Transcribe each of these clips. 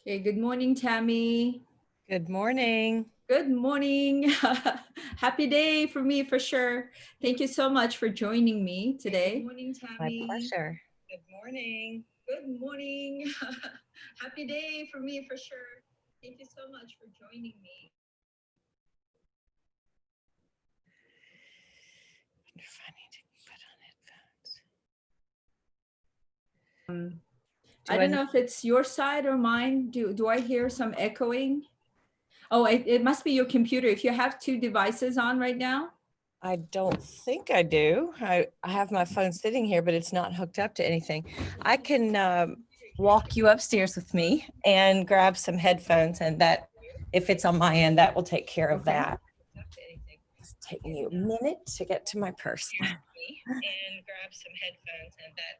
Okay, good morning, Tammy. Good morning. Good morning. Happy day for me, for sure. Thank you so much for joining me today. Good morning, Tammy. My pleasure. Good morning. Good morning. Happy day for me, for sure. Thank you so much for joining me. I don't know if it's your side or mine. Do I hear some echoing? Oh, it must be your computer. If you have two devices on right now. I don't think I do. I have my phone sitting here, but it's not hooked up to anything. I can walk you upstairs with me and grab some headphones, and that, if it's on my end, that will take care of that. It's taking you a minute to get to my purse. And grab some headphones, and that,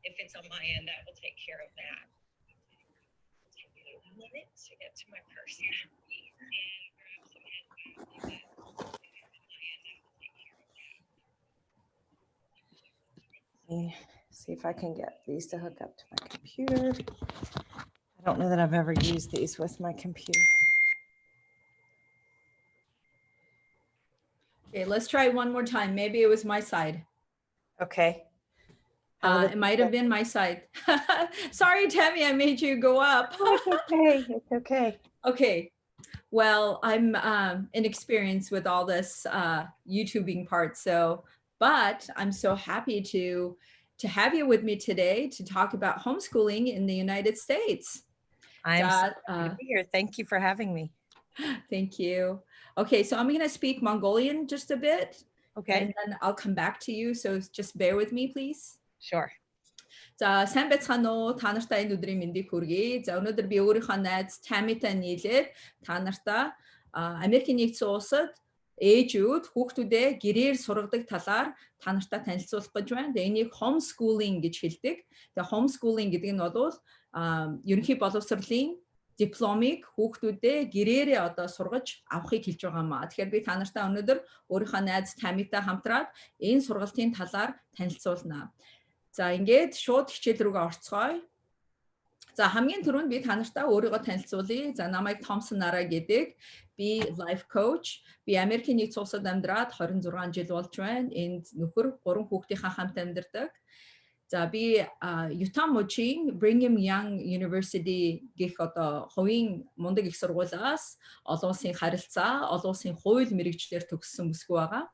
if it's on my end, that will take care of that. It'll take you a minute to get to my purse. See if I can get these to hook up to my computer. I don't know that I've ever used these with my computer. Okay, let's try it one more time. Maybe it was my side. Okay. It might have been my side. Sorry, Tammy, I made you go up. It's okay. It's okay. Okay. Well, I'm inexperienced with all this YouTubing part, but I'm so happy to have you with me today to talk about homeschooling in the United States. I'm so happy to be here. Thank you for having me. Thank you. Okay, so I'm going to speak Mongolian just a bit. Okay. And then I'll come back to you. So just bear with me, please. Sure. За сайн байцгаана уу? Та нартай энэ өдрийн мэндийг хүргэе. За өнөөдөр би өөрийнхөө найз Тамитай нийлээд та нартай Америкийн нэгдсэн улсад ээжүүд хүүхдүүдээ гэрээр сургадаг талаар та нартай танилцуулах гэж байна. Тэгээ энийг homeschooling гэж хэлдэг. Тэгээ homeschooling гэдэг нь бол ерөнхий боловсролын дипломыг хүүхдүүдээ гэрээрээ одоо сургаж авахыг хэлж байгаа маа. Тэгэхээр би та нартай өнөөдөр өөрийнхөө найз Тамитай хамтраад энэ сургалтын талаар танилцуулнаа. За ингээд шууд хичээл рүүгээ орцгоё. За хамгийн түрүүнд би та нартай өөрийгөө танилцуулъя. За намайг Томсон Нараа гэдэг. Би Life Coach. Би Америкийн нэгдсэн улсад амьдраад 26 жил болж байна. Энд нөхөр 3 хүүхдийнхаа хамт амьдардаг. За би Utah мужийн Brigham Young University гэх одоо хувийн мундаг их сургуулиас олон улсын харилцаа, олон улсын хууль мэргэжлэр төгссөн бүсгүй байгаа.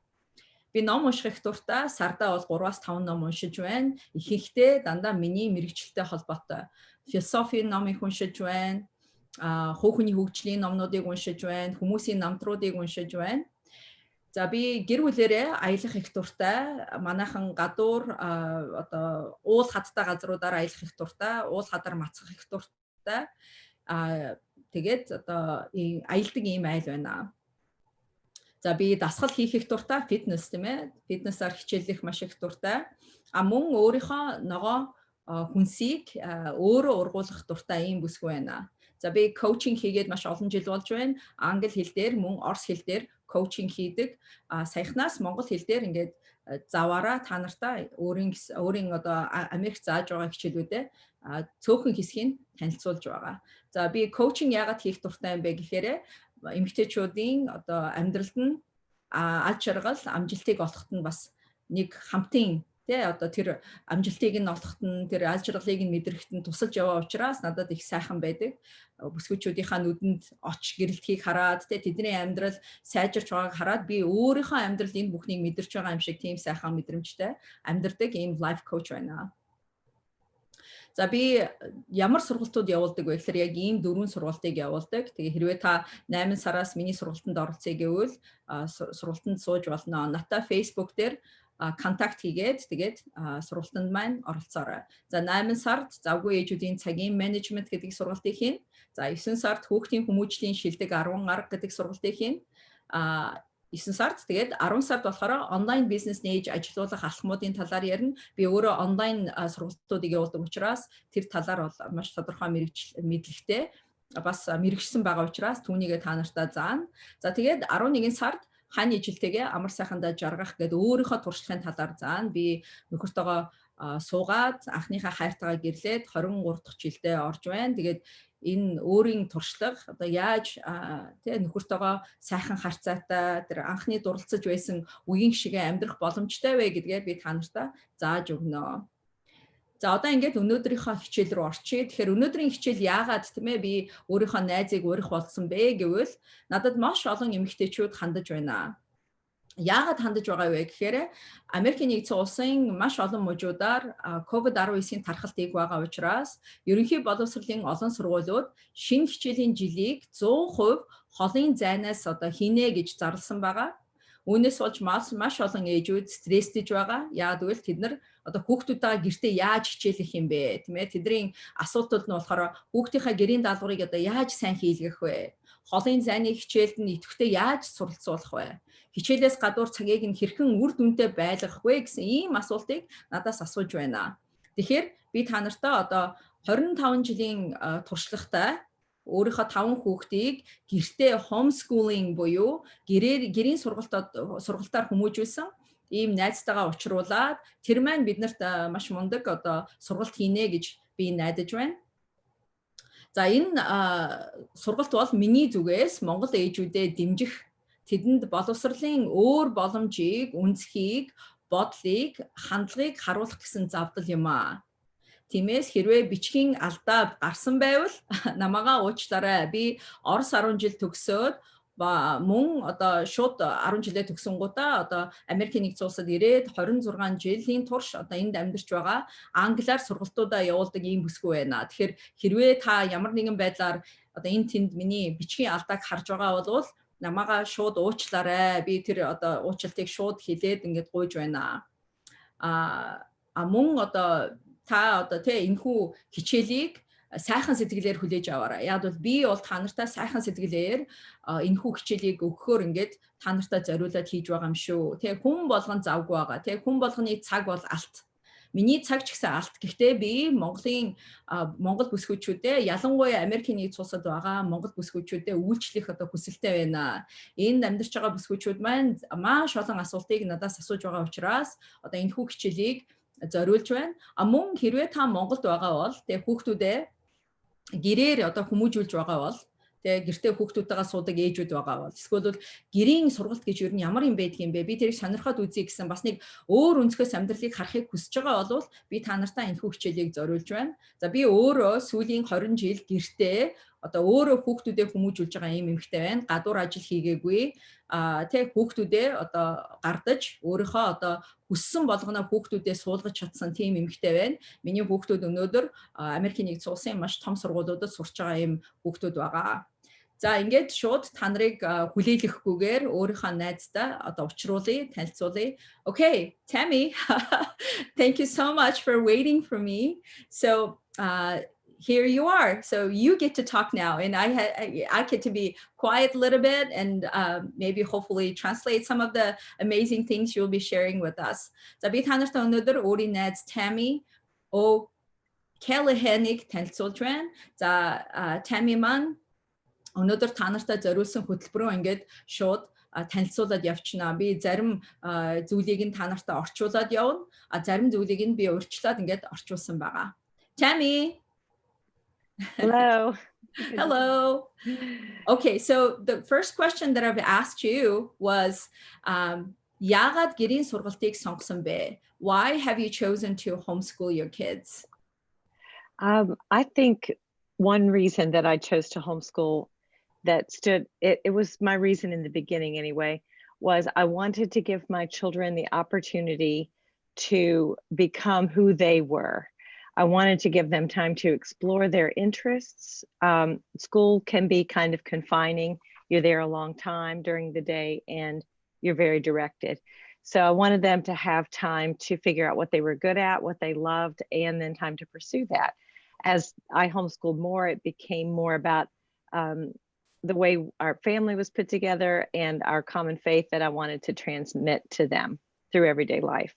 Би ном унших дуртай, сардаа бол 3-5 ном уншиж байна. Ихэнхдээ дандаа миний мэргэжилтэй холбоотой. Философи ном их уншиж байна. Хүүхний хөгжлийн номнуудыг уншиж байна. Хүмүүсийн намтруудыг уншиж байна. За би гэр бүлэрээ аялах их дуртай. Манайхан гадуур одоо уул хаттай газруудаар аялах их дуртай. Уул хадаар мацах их дуртай. Тэгээд одоо аялдаг ийм айл байна. За би дасгал хийх их дуртай, фитнес тийм ээ. Фитнесаар хичээллэх маш их дуртай. Мөн өөрийнхөө ногоо хүнсийг өөрөө ургуулах дуртай ийм бүсгүй байна. За би коучинг хийгээд маш олон жил болж байна. Англи хэл дээр, мөн орос хэл дээр коучинг хийдэг. Саяхнаас монгол хэл дээр ингээд заваараа та нартай өөрийн одоо Америк зааж байгаа хичээлүүдээ цөөхөн хэсгийг танилцуулж байгаа. За би коучинг яагаад хийх дуртай юм бэ гэхээр эмэгтэйчүүдийн одоо амьдралд нь аж аргал амжилтыг олоход нь бас нэг хамтын тий одоо тэр амжилтыг нь олоход нь тэр аж аргалыг нь мэдрэхэд нь тусалж яваа учраас надад их сайхан байдаг. Бүсгүйчүүдийнхаа нүдэнд оч гэрэлтхийг хараад тий тэдний амьдрал сайжирч байгааг хараад би өөрийнхөө амьдрал энэ бүхнийг мэдэрч байгаа юм шиг тийм сайхан мэдрэмжтэй амьдардаг ийм life coach байна. За би ямар сургалтууд явуулдаг вэ гэхээр яг ийм 4 сургалтыг явуулдаг. Тэгээ хэрвээ та 8 сараас миний сургалтанд оролцъё гэвэл сургалтанд сууж болно. Надтай Facebook дээр контакт хийгээд тэгээд сургалтанд маань оролцоорой. За 8 сард завгүй ээжүүдийн цагийн менежмент гэдэг сургалтыг хийн. За 9 сард хүүхдийн хүмүүжлийн шилдэг 10 арга гэдэг сургалтыг хийн. 9 сард тэгээд 10 сард болохоор онлайн бизнес нээж ажилуулах алхмуудын талаар ярина. Би өөрөө онлайн сургалтуудыг явуулдаг учраас тэр талаар бол маш тодорхой мэдлэгтэй бас мэрэгжсэн байгаа учраас түүнийгээ та нартай заана. За тэгээд 11 сард хань ижилтэйгээ амар сайхандаа жаргах гэдэг өөрийнхөө туршлагын талаар заана. Би нөхөртөөгөө суугаад анхныхаа хайртайгаа гэрлээд 23 дахь жилдээ орж байна. Тэгээд энэ өөрийн туршлага одоо яаж нөхөртөөгөө сайхан харьцаатай тэр анхны дурлцаж байсан үеийн шигээ амьдрах боломжтой вэ гэдгээ би та нартай зааж өгнө. За одоо ингээд өнөөдрийнхөө хичээл рүү орчие. Тэгэхээр өнөөдрийн хичээл яагаад тийм ээ би өөрийнхөө найзыг урих болсон бэ гэвэл надад маш олон эмэгтэйчүүд хандаж байна. Яагаад хандаж байгаа вэ гэхээр Америкийн нэгдсэн улсын маш олон мужуудаар COVID-19-ийн тархалт ийг байгаа учраас ерөнхий боловсролын олон сургуулиуд шинэ хичээлийн жилийг 100% холын зайнаас одоо хийнэ гэж зарласан байгаа. Үүнээс болж маш олон ээжүүд стресстэж байгаа. Яагаад гэвэл тэд нар одоо хүүхдүүдээ гэртээ яаж хичээлэх юм бэ? Тийм ээ. Тэдний асуудал нь болохоор хүүхдийнхаа гэрийн даалгаврыг одоо яаж сайн хийлгэх вэ? Холын зайны хичээлд нь идэвхтэй яаж суралцуулах вэ? Хичээлээс гадуур цагийг нь хэрхэн үр дүнтэй байлгах вэ гэсэн ийм асуултыг надаас асууж байна. Тэгэхээр би та нартай одоо 25 жилийн туршлагатай өөрийнхөө 5 хүүхдийг гэртээ homeschooling буюу гэрийн сургалтаар хүмүүжүүлсэн ийм найзтайгаа уулзруулаад тэр маань биднэрт маш мундаг одоо сургалт хийнэ гэж би найдаж байна. За энэ сургалт бол миний зүгээс Монгол ээжүүдэд дэмжих, тэдэнд боловсролын өөр боломжийг, үнцхийг, бодлыг, хандлагыг харуулах гэсэн завдал юм аа. Тиймээс хэрвээ бичгийн алдаа гарсан байвал намайгаа уучлаарай. Би Орос 10 жил төгсөөд мөн одоо шууд 10 жилээ төгсөнгуудаа одоо Америкийн нэгдсэн улсад ирээд 26 жилийн турш одоо энд амьдарч байгаа англиар сургалтуудаа явуулдаг ийм бүсгүй байна. Тэгэхээр хэрвээ та ямар нэгэн байдлаар одоо энэ тэнд миний бичгийн алдааг харж байгаа бол намайгаа шууд уучлаарай. Би тэр одоо уучлалтыг шууд хэлээд ингээд гуйж байна. Мөн одоо та одоо энэхүү хичээлийг сайхан сэтгэлээр хүлээж аваарай. Яг бол би бол та нартай сайхан сэтгэлээр энэхүү хичээлийг өгөхөөр ингээд та нартай зориулаад хийж байгаа юм шүү. Хүн болгон завгүй байгаа. Хүн болгоны цаг бол алт. Миний цаг ч гэсэн алт. Гэхдээ би Монгол бүсгүйчүүдэд ялангуяа Америкийн нэгдсэн улсад байгаа Монгол бүсгүйчүүдэд үйлчлэх одоо хүсэлтэй байна. Энд амьдарч байгаа бүсгүйчүүд маань маш олон асуултыг надаас асууж байгаа учраас одоо энэхүү хичээлийг зориулж байна. Мөн хэрвээ та Монголд байгаа бол хүүхдүүдээ гэрээр одоо хүмүүжүүлж байгаа бол гэртээ хүүхдүүдтэйгээ суудаг ээжүүд байгаа бол эсвэл гэрийн сургалт гэж юу ямар юм байдаг юм бэ? Би тэрийг сонирхоод үзье гэсэн бас нэг өөр өнцгөөс амьдралыг харахыг хүсэж байгаа бол би та нартай энэ хичээлийг зориулж байна. За би өөрөө сүүлийн 20 жил гэртээ одоо өөрөө хүүхдүүдээ хүмүүжүүлж байгаа юм эмэгтэй байна. Гадуур ажил хийгээгүй. Хүүхдүүдээ одоо гардаж өөрийнхөө одоо хүссэн болгоно хүүхдүүдээ суулгаж чадсан тийм эмэгтэй байна. Миний хүүхдүүд өнөөдөр Америкийн нэгдсэн улсын маш том сургуулиудад сурч байгаа юм хүүхдүүд байгаа. За ингээд шууд та нарыг хүлээлгэхгүйгээр өөрийнхөө найзтай одоо уулзруулъя, танилцуулъя. Okay, Tammy. Thank you so much for waiting for me. So here you are. So you get to talk now, and I get to be quiet a little bit and maybe hopefully translate some of the amazing things you'll be sharing with us. За би та нартай өнөөдөр өөрийн найз Tammy O'Callaghan-ыг танилцуулж байна. За Tammy маань өнөөдөр та нартай зориулсан хөтөлбөрөө ингээд шууд танилцуулаад явчихна. Би зарим зүйлийг нь та нартай орчуулад явна. Зарим зүйлийг нь би урьдчилаад ингээд орчуулсан байгаа. Tammy. Hello. Hello. Okay, so the first question that I've asked you was, яагаад гэрийн сургалтыг сонгосон бэ? Why have you chosen to homeschool your kids? I think one reason that I chose to homeschool it was my reason in the beginning anyway, was I wanted to give my children the opportunity to become who they were. I wanted to give them time to explore their interests. School can be kind of confining. You're there a long time during the day and you're very directed. So I wanted them to have time to figure out what they were good at, what they loved, and then time to pursue that. As I homeschooled more, it became more about the way our family was put together and our common faith that I wanted to transmit to them through everyday life.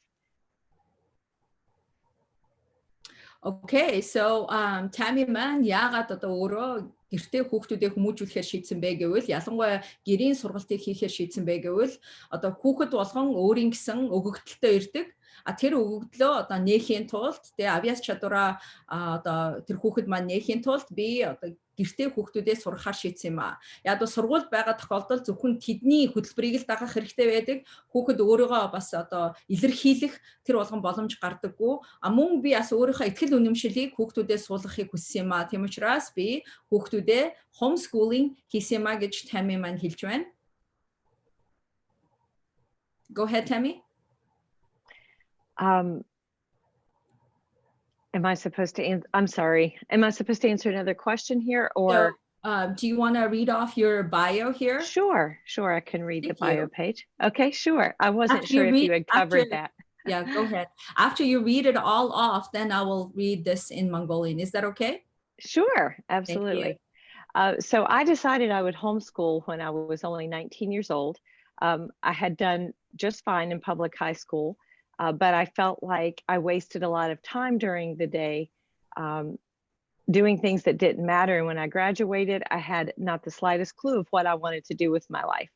Okay, so Tammy маань яагаад одоо өөрөө гэртээ хүүхдүүдээ хүмүүжүүлэхээр шийдсэн бэ гэвэл ялангуяа гэрийн сургалтыг хийхээр шийдсэн бэ гэвэл одоо хүүхэд болгон өөрийн гэсэн өгөгдөлтөд ирдэг. Тэр өгөгдлөө одоо нээхийн тулд тэгээ авьяас чадвараа одоо тэр хүүхэд маань нээхийн тулд би одоо гэртээ хүүхдүүдээ сургахаар шийдсэн юм аа. Яг бол сургуульд байгаа тохиолдолд зөвхөн тэдний хөтөлбөрийг л дагах хэрэгтэй байдаг. Хүүхэд өөрийгөө бас одоо илэрхийлэх тэр болгон боломж гардаггүй. Мөн би бас өөрийнхөө ихтгэл үнэмшилийг хүүхдүүдээ суулгахыг хүссэн юм аа. Тийм учраас би хүүхдүүдээ homeschooling хийсэн юм аа гэж Tammy маань хэлж байна. Go ahead, Tammy. Am I supposed to I'm sorry. Am I supposed to answer another question here or? Do you want to read off your bio here? Sure. I can read the bio page. Okay, sure. I wasn't sure if you had covered that. Yeah, go ahead. After you read it all off, then I will read this in Mongolian. Is that okay? Sure, absolutely. So I decided I would homeschool when I was only 19 years old. I had done just fine in public high school. But I felt like I wasted a lot of time during the day doing things that didn't matter. And when I graduated, I had not the slightest clue of what I wanted to do with my life.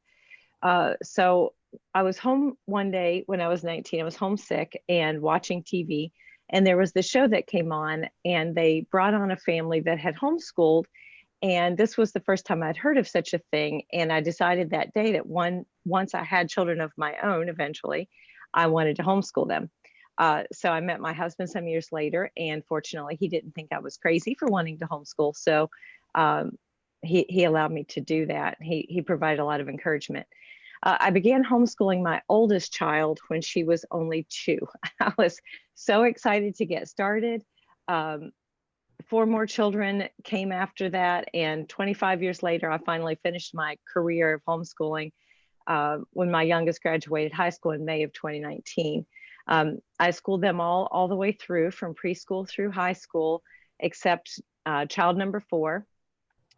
So I was home one day when I was 19. I was homesick and watching TV. And there was the show that came on, and they brought on a family that had homeschooled. And this was the first time I'd heard of such a thing. And I decided that day that once I had children of my own, eventually, I wanted to homeschool them. So I met my husband some years later, and fortunately he didn't think I was crazy for wanting to homeschool. So he allowed me to do that. He provided a lot of encouragement. I began homeschooling my oldest child when she was only 2. I was so excited to get started. 4 more children came after that, and 25 years later, I finally finished my career of homeschooling when my youngest graduated high school in May of 2019. I schooled them all the way through, from preschool through high school, except child number 4,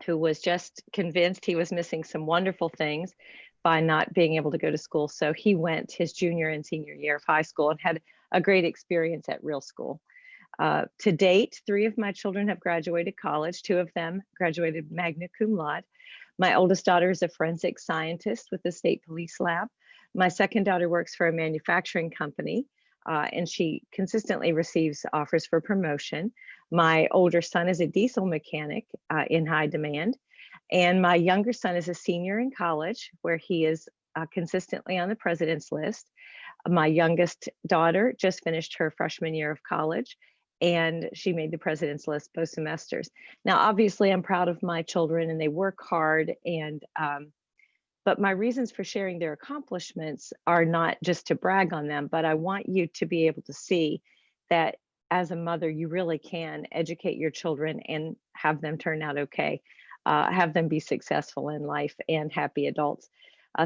who was just convinced he was missing some wonderful things by not being able to go to school. So he went his junior and senior year of high school and had a great experience at real school. To date, 3 of my children have graduated college. 2 of them graduated magna cum laude. My oldest daughter is a forensic scientist with the state police lab. My second daughter works for a manufacturing company, and she consistently receives offers for promotion. My older son is a diesel mechanic in high demand. And my younger son is a senior in college, where he is consistently on the president's list. My youngest daughter just finished her freshman year of college, and she made the president's list both semesters. Now, obviously, I'm proud of my children, and they work hard. And but my reasons for sharing their accomplishments are not just to brag on them, but I want you to be able to see that as a mother, you really can educate your children and have them turn out okay, have them be successful in life and happy adults.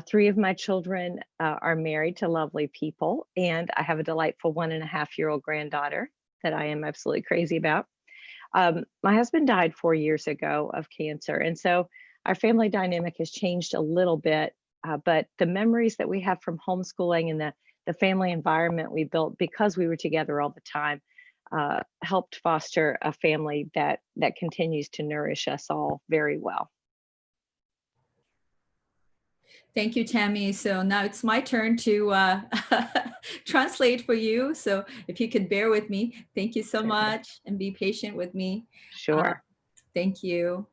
3 of my children are married to lovely people, and I have a delightful 1.5-year-old granddaughter that I am absolutely crazy about. My husband died 4 years ago of cancer, and so our family dynamic has changed a little bit, but the memories that we have from homeschooling and the family environment we built because we were together all the time helped foster a family that continues to nourish us all very well. Thank you, Tammy. So now it's my turn to translate for you. So if you could bear with me, thank you so much, and be patient with me. Sure. Thank you.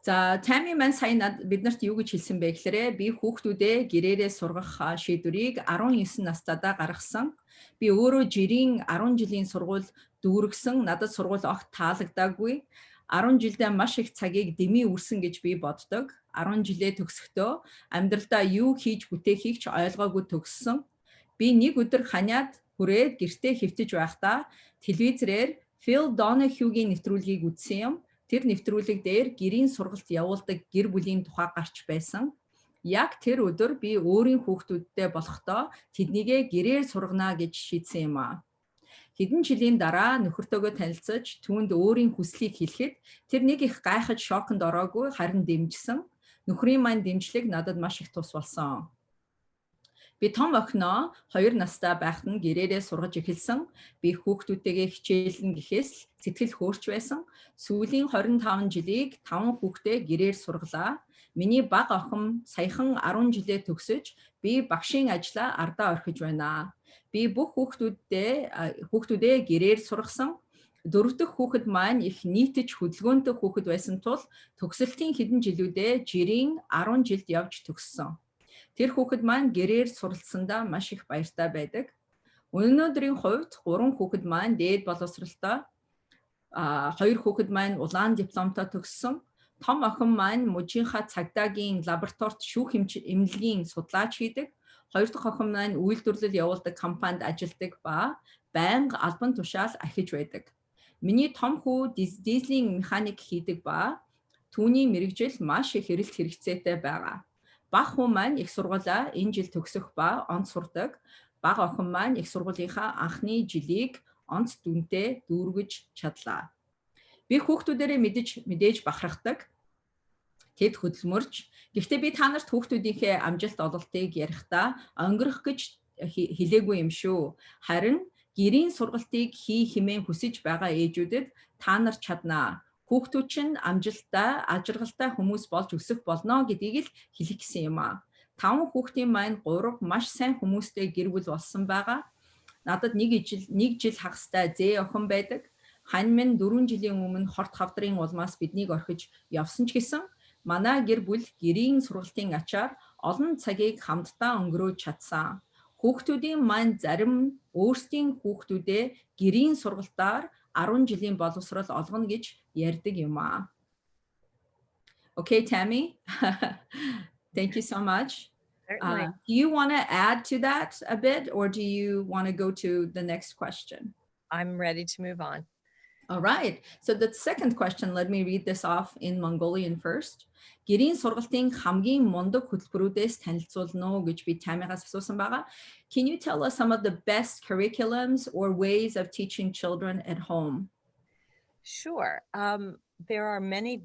За, Tammy маань сая биднэрт юу гэж хэлсэн бэ гэхээр би хүүхдүүдээ гэрээрээ сургах шийдвэрийг 19 настайдаа гаргасан. Би өөрөө жирийн 10 жилийн сургууль дүүргэсэн. Надад сургууль огт таалагдаагүй. 10 жилдээ маш их цагийг дэмий үрсэн гэж би боддог. 10 жилээ төгсөхдөө амьдралдаа юу хийж бүтээхийг ч ойлгоогүй төгссөн. Би нэг өдөр ханиад хүрээд гэртээ хэвтэж байхдаа телевизээр Phil Donahue-гийн нэвтрүүлгийг үзсэн юм. Тэр нэвтрүүлэг дээр гэрийн сургалт явуулдаг гэр бүлийн тухай гарч байсан. Яг тэр өдөр би өөрийн хүүхдүүдтэй болохдоо тэднийгээ гэрээр сургана гэж шийдсэн юм аа. Хэдэн жилийн дараа нөхөртөөгөө танилцаж түүнд өөрийн хүслийг хэлэхэд тэр нэг их гайхаж шоконд ороогүй, харин дэмжсэн. Нөхрийн маань дэмжлэг надад маш их тус болсон. Би том охиноо 2 настай байхад нь гэрээрээ сургаж эхэлсэн. Би хүүхдүүдтэйгээ хичээлэн гэхээс л сэтгэл хөөрч байсан. Сүүлийн 25 жилийг 5 хүүхдээ гэрээр сургалаа. Миний бага охин саяхан 10 жилээ төгсөж би багшийн ажлаа ардаа орхиж байна. Би бүх хүүхдүүдээ гэрээр сургасан. 4 дахь хүүхэд маань их нийтж хөдөлгөөнтэй хүүхэд байсан тул төгсөлтийн хэдэн жилүүдээ жирийн 10 жилд явж төгссөн. Тэр хүүхэд маань гэрээр суралцсандаа маш их баяртай байдаг. Өнөөдрийн хувьд 3 хүүхэд маань дээд боловсролтой, 2 хүүхэд маань улаан дипломтой төгссөн. Том охин маань мужийнхаа цагдаагийн лабораторид шүүх эмнэлгийн судлаач хийдэг. 2 дахь охин маань үйлдвэрлэл явуулдаг компанид ажилладаг ба байнга албан тушаал ахиж байдаг. Миний том хүү дизелийн механик хийдэг ба түүний мэрэгжил маш их эрэлт хэрэгцээтэй байгаа. Бага хүү маань их сургуулаа энэ жил төгсөх ба онц сурдаг. Бага охин маань их сургуулийнхаа анхны жилийг онц дүнтэй дүүргэж чадлаа. Би хүүхдүүдээрээ мэдээж бахархдаг. Тэд хөдөлмөрч. Гэхдээ би та нарт хүүхдүүдийнхээ амжилт ололтыг ярихдаа өнгөрөх гэж хэлээгүй юм шүү. Харин гэрийн сургалтыг хэмээн хүсэж байгаа ээжүүдэд та нар чаднаа. Хүүхдүүд чинь амжилттай, ажиргалтай хүмүүс болж өсөх болно гэдгийг л хэлэх гэсэн юм аа. 5 хүүхдийн маань 3 маш сайн хүмүүстэй гэр бүл болсон байгаа. Надад нэг жил хагастай зээ охин байдаг. Хань минь 4 жилийн өмнө хорт хавдрын улмаас биднийг орхиж явсан ч гэсэн манай гэр бүл гэрийн сургалтын ачаар олон цагийг хамтдаа өнгөрөөж чадсан. Хүүхдүүдийн маань зарим өөрсдийн хүүхдүүдээ гэрийн сургалтаар 10 жилийн боловсрол олгоно гэж ярьдаг юм аа. Okay, Tammy. Thank you so much. Do you want to add to that a bit, or do you want to go to the next question? I'm ready to move on. All right. So the second question, let me read this off in Mongolian first. Гэрийн сургалтын хамгийн мундаг хөтөлбөрүүдээс танилцуулна уу гэж би Тамигаас асуусан байгаа. Can you tell us some of the best curriculums or ways of teaching children at home? Sure. There are many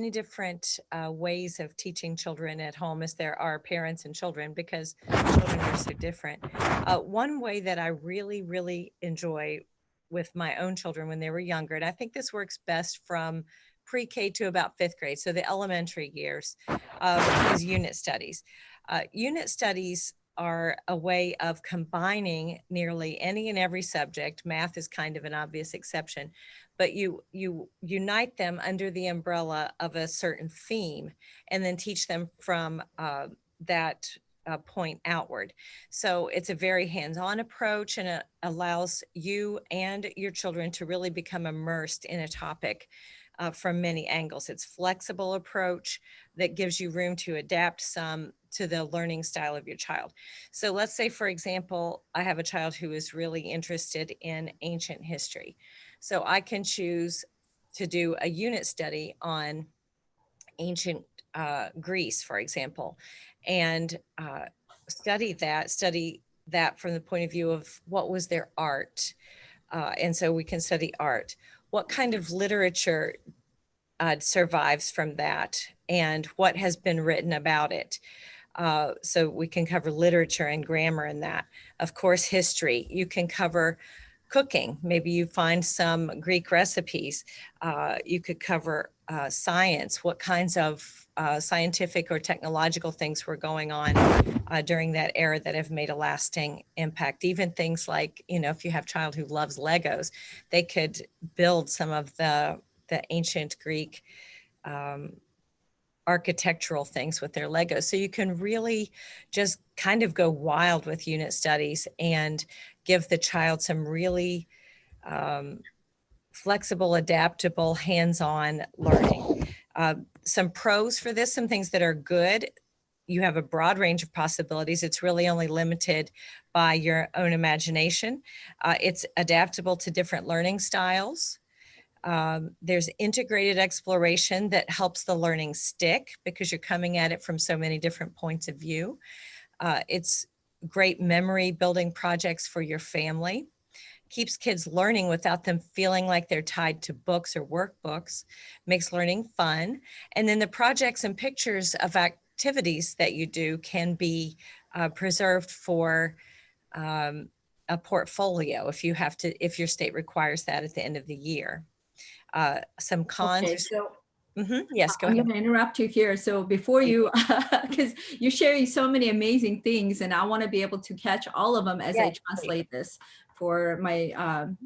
different ways of teaching children at home as there are parents and children, because children are so different. One way that I really, really enjoy with my own children when they were younger, and I think this works best from pre-K to about 5th grade, so the elementary years, is unit studies. Unit studies are a way of combining nearly any and every subject. Math is kind of an obvious exception, but you unite them under the umbrella of a certain theme and then teach them from that point outward. So it's a very hands-on approach, and it allows you and your children to really become immersed in a topic from many angles. It's a flexible approach that gives you room to adapt some to the learning style of your child. So let's say, for example, I have a child who is really interested in ancient history. So I can choose to do a unit study on ancient Greece, for example, and study that from the point of view of what was their art. And so we can study art. What kind of literature survives from that, and what has been written about it? So we can cover literature and grammar in that. Of course, history. You can cover cooking. Maybe you find some Greek recipes. You could cover science. What kinds of scientific or technological things were going on during that era that have made a lasting impact. Even things like, if you have a child who loves Legos, they could build some of the ancient Greek architectural things with their Legos. So you can really just kind of go wild with unit studies and give the child some really flexible, adaptable, hands-on learning. Some pros for this, some things that are good. You have a broad range of possibilities. It's really only limited by your own imagination. It's adaptable to different learning styles. There's integrated exploration that helps the learning stick because you're coming at it from so many different points of view. It's great memory building projects for your family. Keeps kids learning without them feeling like they're tied to books or workbooks, makes learning fun. And then the projects and pictures activities that you do can be preserved for a portfolio if your state requires that at the end of the year. Some cons. Okay, so yes, go I'm ahead. going to interrupt you here. So before you, because you're sharing so many amazing things, and I want to be able to catch all of them as I translate this for my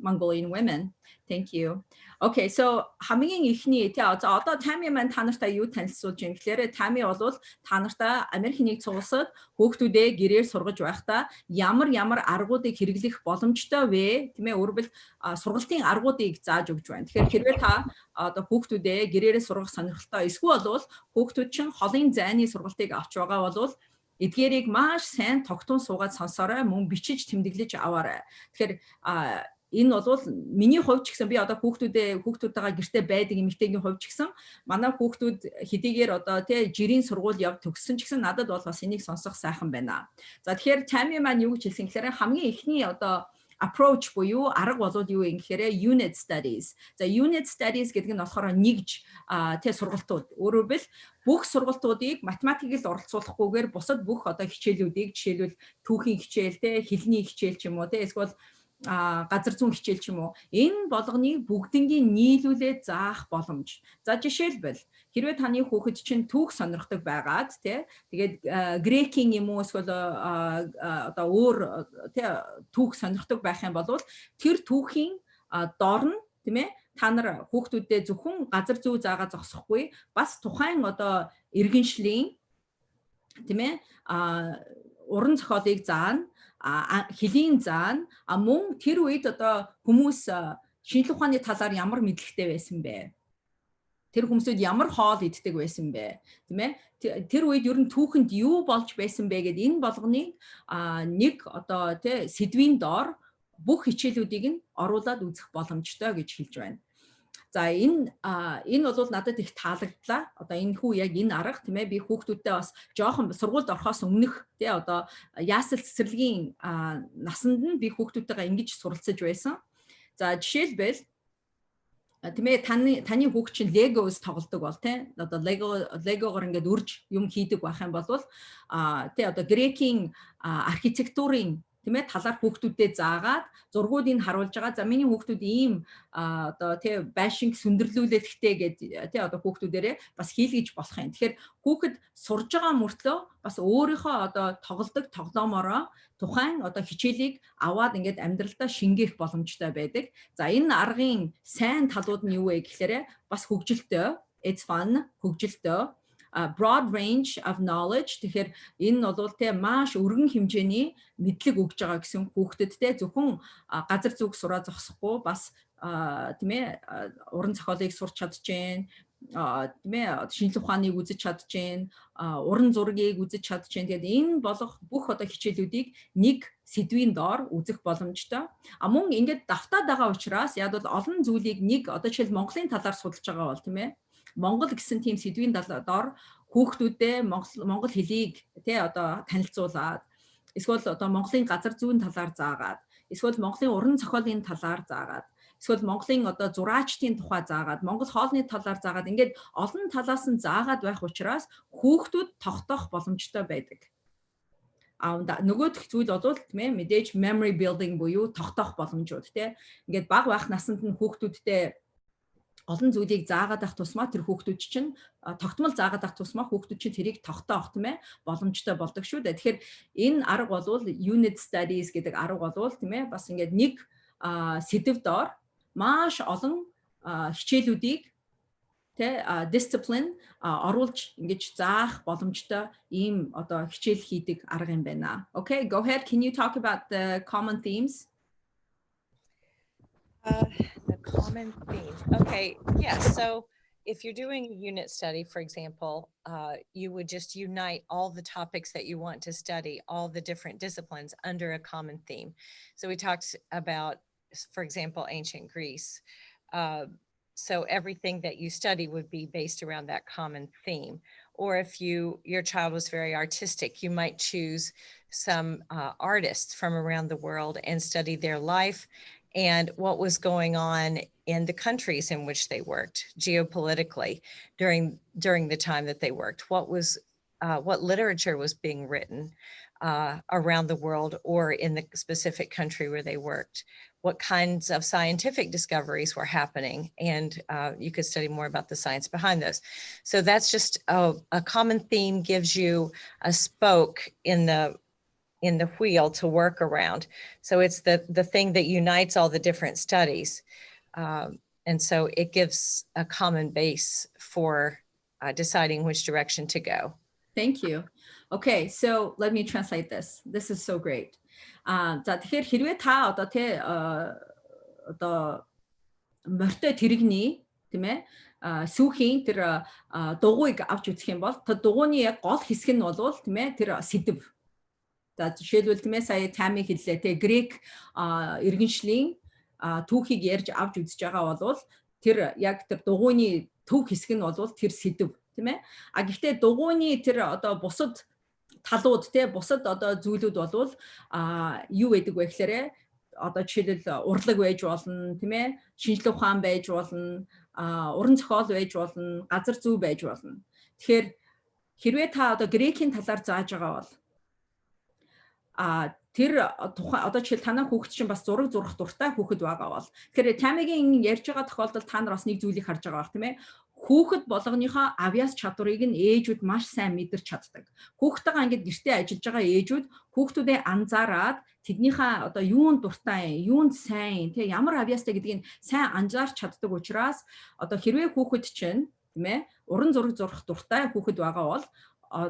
Mongolian women. Thank you. Okay, so хамгийн ихний тий одоо таймын маань та нартай юу танилцуулж юм гэхээр таймын бол та нартай Америк нэгдсэн улсад хүүхдүүдээ гэрээр сургаж байхдаа ямар аргуудыг хэрэглэх боломжтой вэ? Тийм ээ, өөрөөр сургалтын аргуудыг зааж өгч байна. Тэгэхээр хэрвээ та одоо хүүхдүүдээ гэрээрээ сургах сонирхолтой эсвэл бол хүүхдүүд чинь холын зайны сургалтыг авч байгаа бол эдгээрийг маш сайн тогтун суугаад сонсоорой, мөн бичиж тэмдэглэж аваарай. Тэгэхээр энэ бол миний хувьд ч гэсэн би одоо хүүхдүүдтэйгээ гэртээ байдаг эмэгтэйгийн хувьд ч гэсэн манай хүүхдүүд хэдийгээр одоо тий жирийн сургууль яв төгссөн ч гэсэн надад бол бас энийг сонсох сайхан байна. За тэгэхээр таймын маань юу гэж хэлсэн гэхээр хамгийн ихний одоо approach буюу арга болоод юу юм гэхээр unit studies. За unit studies гэдэг нь болохоор нэгж тий сургалтууд. Өөрөөр хэлбэл бүх сургалтуудыг математикийг оролцуулахгүйгээр бусад бүх одоо хичээлүүдийг жишээлбэл түүхийн хичээл тий хэлний хичээл ч юм уу тий эсвэл газар зүүн хичээл ч юм уу энэ болгоныг бүгднийг нийлүүлээд заах боломж. За жишээлбэл хэрвээ таны хүүхэд чинь түүх сонирхдаг байгаад тэгээд грекийн юм уу эсвэл одоо өөр түүх сонирхдаг байх юм бол тэр түүхийн дор нь тийм ээ та нар хүүхдүүдэд зөвхөн газар зүй заагаа зогсохгүй бас тухайн одоо иргэншлийн тийм ээ уран зохиолыг заана, хэлийн заана, мөн тэр үед одоо хүмүүс шинжлэх ухааны талаар ямар мэдлэгтэй байсан бэ? Тэр хүмүүсүүд ямар хоол иддэг байсан бэ? Тийм ээ? Тэр үед ер нь түүхэнд юу болж байсан бэ гэдээ энэ болгоныг нэг одоо тий сэдвийн доор бүх хичээлүүдийг нь оруулаад үзэх боломжтой гэж хэлж байна. За энэ бол надад их таалагдлаа. Одоо энэ хүү яг энэ арга тийм ээ би хүүхдүүдтэй бас жоохон сургуульд орохоос өмнөх тий одоо яасал цэцэрлэгийн насанд нь би хүүхдүүдтэйгээ ингэж суралцаж байсан. За жишээлбэл тийм ээ таны хүүхд чинь Legos тоглодог бол тий одоо Lego-гоор ингээд үрж юм хийдэг байх юм бол тий одоо грекийн архитектурын тийм ээ талаар хүүхдүүдэд заагаад зургуудыг харуулж байгаа. За миний хүүхдүүд ийм одоо тий байшинг сүндэрлүүлэлттэй гэдэг тий одоо хүүхдүүдээрээ бас хийлгэж болох юм. Тэгэхээр хүүхэд сурж байгаа мөртлөө бас өөрийнхөө одоо тоглодог тоглоомороо тухайн одоо хичээлийг аваад ингээд амьдралдаа шингээх боломжтой байдаг. За энэ аргын сайн талууд нь юу вэ гэхээр бас хөгжилтэй, it's fun, хөгжилтэй. Broad range of knowledge тэгэхээр энэ бол тэ маш өргөн хэмжээний мэдлэг өгж байгаа гэсэн хүүхдэд тэ зөвхөн газар зүг сураа зогсохгүй бас тийм ээ уран зохиолыг сурч чадчихээн тийм ээ шинжлэх ухааныг үзэж чадчихээн уран зургийг үзэж чадчихээн тэгээд энэ болох бүх одоо хичээлүүдийг нэг сэдвийн доор үзэх боломжтой мөн ингээд давтаад байгаа учраас яг бол олон зүйлийг нэг одоо жишээл Монголын талаар судалж байгаа бол тийм ээ Монгол гэсэн тийм сэдвийн доор хүүхдүүдэд монгол хэлийг тий одоо танилцуулаад эсвэл одоо Монголын газар зүүн талаар заагаад эсвэл Монголын уран зохиолын талаар заагаад эсвэл Монголын одоо зураачдын тухай заагаад Монгол хоолны талаар заагаад ингээд олон талаас нь заагаад байх учраас хүүхдүүд тогтоох боломжтой байдаг. Нөгөөх зүйл бол тийм ээ мэдээж memory building буюу тогтоох боломжууд тий ингээд баг байх насанд нь хүүхдүүдтэй олон зүйлийг заагаад авах тусмаа тэр хүүхдүүд чинь тогтмол заагаад авах тусмаа хүүхдүүд чинь тэрийг тогтоох тийм ээ боломжтой болдог шүү дээ. Тэгэхээр энэ арга бол unit studies гэдэг арга бол тийм ээ бас ингээд нэг сэдв доор маш олон хичээлүүдийг тий discipline оруулж ингэж заах боломжтой ийм одоо хичээл хийдэг арга юм байна. Okay, go ahead. Can you talk about the common themes? The common theme. Okay, yeah. So if you're doing a unit study, for example, you would just unite all the topics that you want to study, all the different disciplines under a common theme. So we talked about, for example, ancient Greece. So everything that you study would be based around that common theme. Or if your child was very artistic, you might choose some artists from around the world and study their life and what was going on in the countries in which they worked geopolitically during the time that they worked. What was what literature was being written around the world or in the specific country where they worked, what kinds of scientific discoveries were happening, and you could study more about the science behind those. So that's just a common theme, gives you a spoke in the wheel to work around. So it's the thing that unites all the different studies. And so it gives a common base for deciding which direction to go. Thank you. Okay, so let me translate this. This is so great. За тэгэхээр хэрвээ та одоо тэ одоо морьтой тэрэгний тийм ээ сүүхийн тэр дугуйг авч үзэх юм бол тэр дугууны яг гол хэсэг нь бол тийм ээ тэр сэдв. За жишээлбэл тийм ээ сая Тами хэллээ тэ грек иргэншлийн түүхийг ярьж авч үзэж байгаа бол тэр яг тэр дугуйны төв хэсэг нь бол тэр сэдв тийм ээ. А гэхдээ дугуйны тэр одоо бусад талууд те бусад одоо зүйлүүд болвол юу гэдэг вэ гэхээр одоо жишээлбэл урлаг байж болно тийм ээ шинжлэх ухаан байж болно уран зохиол байж болно газар зүй байж болно. Тэгэхээр хэрвээ та одоо грекийн талаар зааж байгаа бол тэр тухайн одоо жишээл танаа хүүхэд чинь бас зураг зурах дуртай хүүхэд байгаа бол тэгэхээр Тамигийн ярьж байгаа тохиолдолд та нар бас нэг зүйлийг харж байгаа бах тийм ээ. Хүүхэд болгоныхоо авьяас чадварыг нь ээжүүд маш сайн мэдэрч чаддаг. Хүүхдтэйгээ ингээд гэртээ ажиллаж байгаа ээжүүд хүүхдүүдээ анзаараад тэднийхээ одоо юунд дуртай, юунд сайн, тэг ямар авьяастай гэдгийг сайн анзаарч чаддаг учраас одоо хэрвээ хүүхэд чинь тийм ээ уран зураг зурах дуртай хүүхэд байгаа бол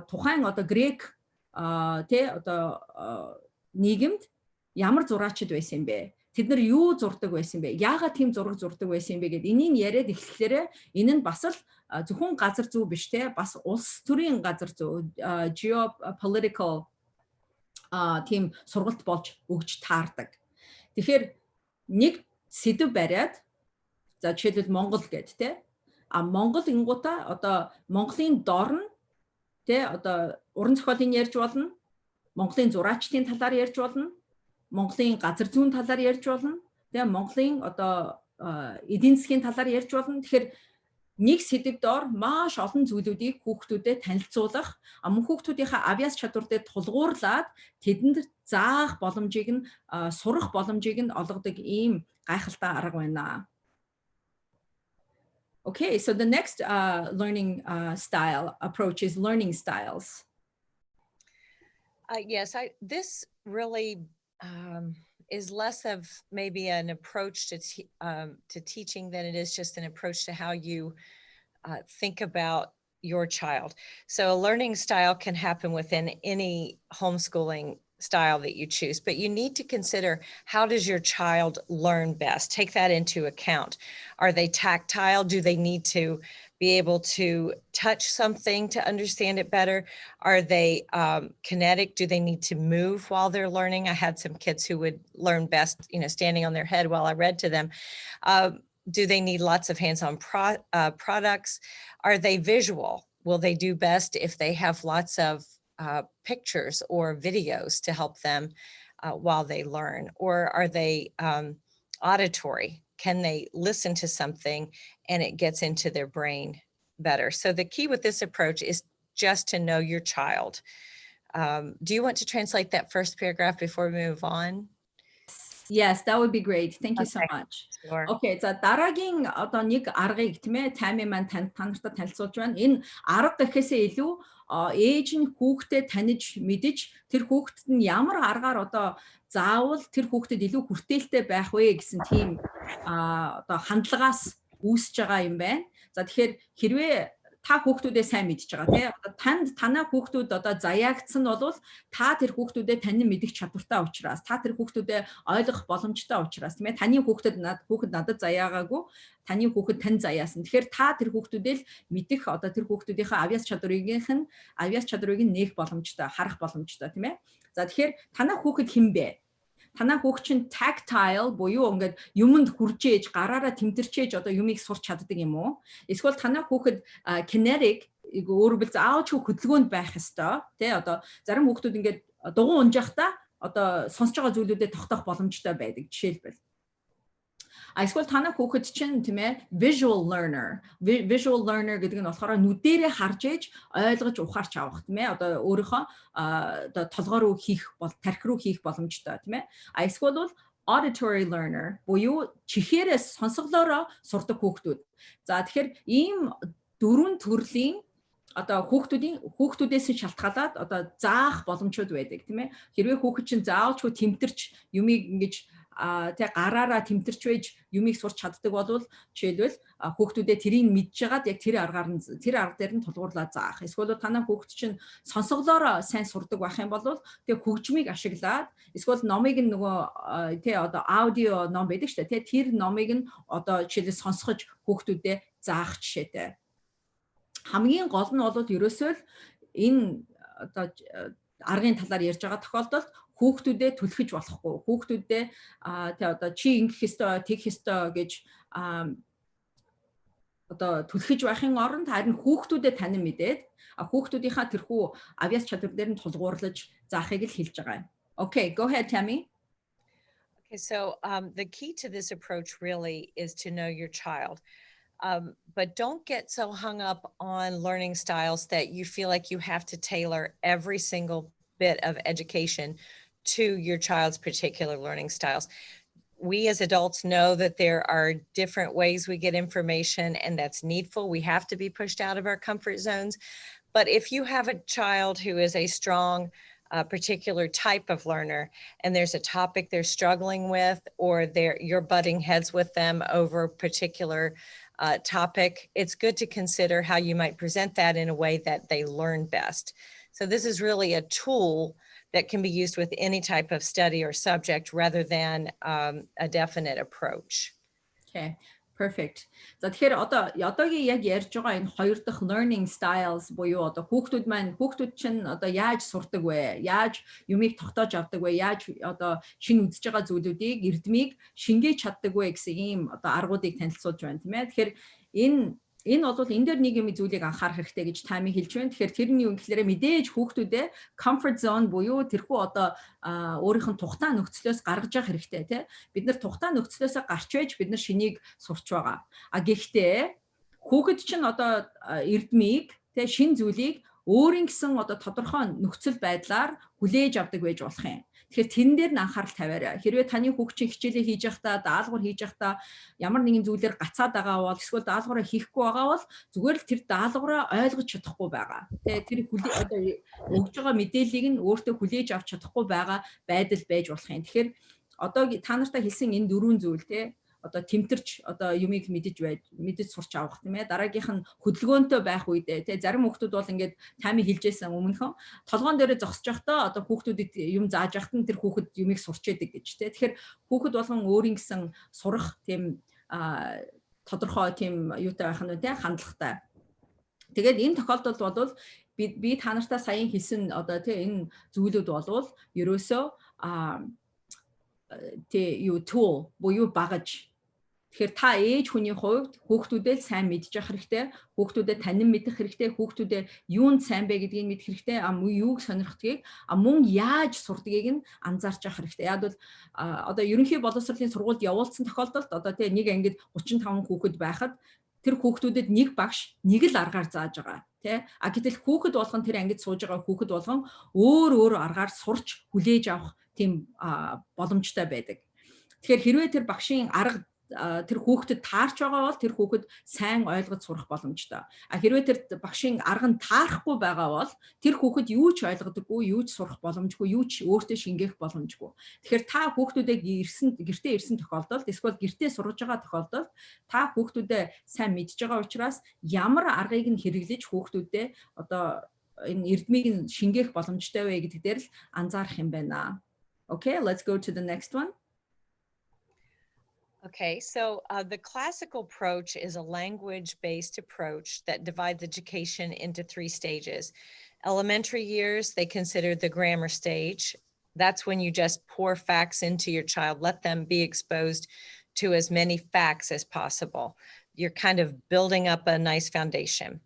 тухайн одоо грек тэг одоо нийгэмд ямар зураачд байсан бэ? Тэд нар юу зурдаг байсан бэ? Яагаад тийм зураг зурдаг байсан бэ гэдээ энийг яриад эхлэхээр энэ нь бас л зөвхөн газар зүй биш те бас улс төрийн газар зүй geopolitical тийм сургалт болж өгч таардаг. Тэгэхээр нэг сэдв бариад за жишээлбэл Монгол гэд те Монгол ингуудаа одоо Монголын дор нь те одоо уран зохиолын ярьж болно. Монголын зураачдын талаар ярьж болно. Монголын газар зүйн талаар ярьж болно. Тэгээ Монголын одоо эдийн засгийн талаар ярьж болно. Тэгэхээр нэг сэдв доор маш олон зүйлүүдийг хүүхдүүдэд танилцуулах, мөн хүүхдүүдийнхээ авьяас чадвар дээр тулгуурлаад тэдэнд заах боломжийг нь сурах боломжийг нь олгодог ийм гайхалтай арга байна. Okay, so the next learning style approach is learning styles. Yes, this really is less of maybe an approach to teaching than it is just an approach to how you think about your child. So a learning style can happen within any homeschooling style that you choose, but you need to consider, how does your child learn best? Take that into account. Are they tactile? Do they need to be able to touch something to understand it better? Are they kinetic? Do they need to move while they're learning? I had some kids who would learn best, standing on their head while I read to them. Do they need lots of hands-on products? Are they visual? Will they do best if they have lots of pictures or videos to help them while they learn? Or are they auditory? Can they listen to something and it gets into their brain better? So the key with this approach is just to know your child. Do you want to translate that first paragraph before we move on? Yes, that would be great. Thank you so much. Sure. Okay, за дараагийн одоо нэг аргыг тийм ээ Тами маань танартай танилцуулж байна. Энэ арга гэхээсээ илүү ээж нь хүүхдэд таних мэдэж тэр хүүхдэд нь ямар аргаар одоо заавал тэр хүүхдэд илүү хүртээлтэй байх вэ гэсэн тийм одоо хандлагаас үүсэж байгаа юм байна. За тэгэхээр хэрвээ та хүүхдүүдээ сайн мэдж байгаа тийм одоо танаа хүүхдүүд одоо заяагдсан бол та тэр хүүхдүүдээ танин мэдэх чадвартай учраас та тэр хүүхдүүдээ ойлгох боломжтой учраас тийм ээ таны хүүхэд надад заяагаагүй таны хүүхэд тань заяасан. Тэгэхээр та тэр хүүхдүүдээ л мэдэх одоо тэр хүүхдүүдийнхээ авьяас чадварыг нь нээх боломжтой, харах боломжтой тийм ээ. За тэгэхээр танаа хүүхэд хэн бэ? Танаа хүүхэд чинь tactile буюу ингээд юмд хүрчээж гараараа тэмтэрчээж одоо юмыг сурч чаддаг юм уу? Эсвэл танаа хүүхэд kinetic өөрөөр заавч хөдөлгөөнд байх ёстой тий одоо зарим хүүхдүүд ингээд дугуй унжахдаа одоо сонсож байгаа зүйлүүдэд тогтоох боломжтой байдаг жишээлбэл. Эсвэл танай хүүхэд чинь тийм ээ visual learner гэдэг нь болохоор нүдэрээ харж ээж ойлгож ухаарч авах тийм ээ. Одоо өөрийнхөө одоо толгой руу тархи руу хийх боломжтой тийм ээ. Эсвэл бол auditory learner буюу чихээрээс сонсголоороо сурдаг хүүхдүүд. За тэгэхээр ийм дөрвөн төрлийн одоо хүүхдүүдээс шалтгаалаад одоо заах боломжууд байдаг тийм ээ. Хэрвээ хүүхэд чинь заавалчгүй тэмтэрч юмыг ингэж тэг гараараа тэмтэрч байж юмыг сурч чаддаг бол жишээлбэл хүүхдүүдээ тэрийг мэдж байгаад яг тэр арга дээр нь тулгуурлаа заах. Эсвэл танай хүүхэд чинь сонсголоороо сайн сурдаг байх юм бол тэг хөгжмийг ашиглаад эсвэл номыг нь нөгөө тэг одоо аудио ном байдаг шүү дээ. Тэр номыг нь одоо жишээлбэл сонсгож хүүхдүүдэд заах жишээтэй. Хамгийн гол нь бол ерөөсөө л энэ одоо аргын талаар ярьж байгаа тохиолдолд хүүхдүүдэд түлхэж болохгүй. Хүүхдүүдэд тэг одоо чи ингэх ёстой, тэгэх ёстой гэж одоо түлхэж байхын оронд харин хүүхдүүдэд танин мэдээд хүүхдүүдийнхаа тэрхүү авьяас чадвар дээр нь тулгуурлаж заахыг л хэлж байгаа юм. Okay, go ahead, Tammy. Okay, so the key to this approach really is to know your child. But don't get so hung up on learning styles that you feel like you have to tailor every single bit of education to your child's particular learning styles. We as adults know that there are different ways we get information, and that's needful. We have to be pushed out of our comfort zones. But if you have a child who is a strong particular type of learner, and there's a topic they're struggling with, or you're butting heads with them over a particular topic, it's good to consider how you might present that in a way that they learn best. So this is really a tool that can be used with any type of study or subject rather than a definite approach. Okay, perfect. За тэгэхээр одоогийн яг ярьж байгаа энэ хоёр дахь learning styles буюу одоо хүүхдүүд чинь одоо яаж сурдаг вэ? Яаж юмыг тогтоож авдаг вэ? Яаж одоо шинэ үзэж байгаа зүйлүүдийг эрдмийг шингээж чаддаг вэ гэсэн ийм одоо аргуудыг танилцуулж байна тийм ээ. Тэгэхээр энэ бол энэ дээр нэг юм зүйлийг анхаарах хэрэгтэй гэж Тами хэлж байна. Тэгэхээр тэр нь юу гэхээр мэдээж хүүхдүүдэд comfort zone буюу тэрхүү одоо өөрийнх нь тухтай нөхцлөөс гаргаж явах хэрэгтэй тий. Бид нар тухтай нөхцлөөсөө гарч байж бид нар шинийг сурч байгаа. Гэхдээ хүүхэд чинь одоо эрдмийг тий шин зүйлийг өөрийн гэсэн одоо тодорхой нөхцөл байдлаар хүлээж авдаг байж болох юм. Тэгэхээр тэн дээр нь анхаарал тавиарай. Хэрвээ таны хүүхд чинь хичээлээ хийж байхдаа, даалгавар хийж байхдаа ямар нэгэн зүйлээр гацаад байгаа бол эсвэл даалгавраа хийхгүй байгаа бол зүгээр л тэр даалгавраа ойлгож чадахгүй байгаа. Тэгээ тэр одоо өгж байгаа мэдээллийг нь өөртөө хүлээж авч чадахгүй байгаа байдал байж болох юм. Тэгэхээр одоо та нартай хэлсэн энэ дөрвөн зүйл тий одоо тэмтэрч одоо юмыг мэдэж сурч авах тийм ээ. Дараагийнх нь хөдөлгөөнтэй байх үедээ тий зарим хүүхдүүд бол ингээд Тами хэлжсэн өмнөхөн толгоон дээрээ зогсож байхдаа одоо хүүхдүүдэд юм зааж байхад нь тэр хүүхэд юмыг сурч яадаг гэж тий. Тэгэхээр хүүхэд болгон өөрийн гэсэн сурах тийм тодорхой тийм юутай байх нь тий хандлагатай. Тэгээд энэ тохиолдолд бол би та нартай саяхан хэлсэн одоо тий энэ зүйлүүд болвол ерөөсөө tool буюу багаж. Тэгэхээр та ээж хүний хувьд хүүхдүүдэд сайн мэдж явах хэрэгтэй, хүүхдүүдэд танин мэдэх хэрэгтэй, хүүхдүүдэд юунд сайн бэ гэдгийг мэдэх хэрэгтэй, юуг сонирхдгийг, мөн яаж сурдгийг нь анзаарч явах хэрэгтэй. Яг бол одоо ерөнхий боловсролын сургуульд явуулсан тохиолдолд одоо тий нэг ангид 35 хүүхэд байхад тэр хүүхдүүдэд нэг багш нэг л аргаар зааж байгаа тий. Гэтэл хүүхэд болгон тэр ангид сууж байгаа хүүхэд болгон өөр аргаар сурч хүлээж авах тийм боломжтой байдаг. Тэгэхээр хэрвээ тэр багшийн арга тэр хүүхдэд таарч байгаа бол тэр хүүхэд сайн ойлгож сурах боломжтой. Хэрвээ тэр багшийн арга нь таарахгүй байгаа бол тэр хүүхэд юу ч ойлгодоггүй, юу ч сурах боломжгүй, юу ч өөртөө шингээх боломжгүй. Тэгэхээр та хүүхдүүдээ гэртээ ирсэн тохиолдолд эсвэл гэртээ сурж байгаа тохиолдолд та хүүхдүүдээ сайн мэдж байгаа учраас ямар аргыг нь хэрэглэж хүүхдүүдэд одоо энэ эрдмийг нь шингээх боломжтой вэ гэдэг дээр л анзаарах юм байна. Okay, let's go to the next one. Okay, so the classical approach is a language-based approach that divides education into 3 stages. Elementary years, they consider the grammar stage. That's when you just pour facts into your child, let them be exposed to as many facts as possible. You're kind of building up a nice foundation.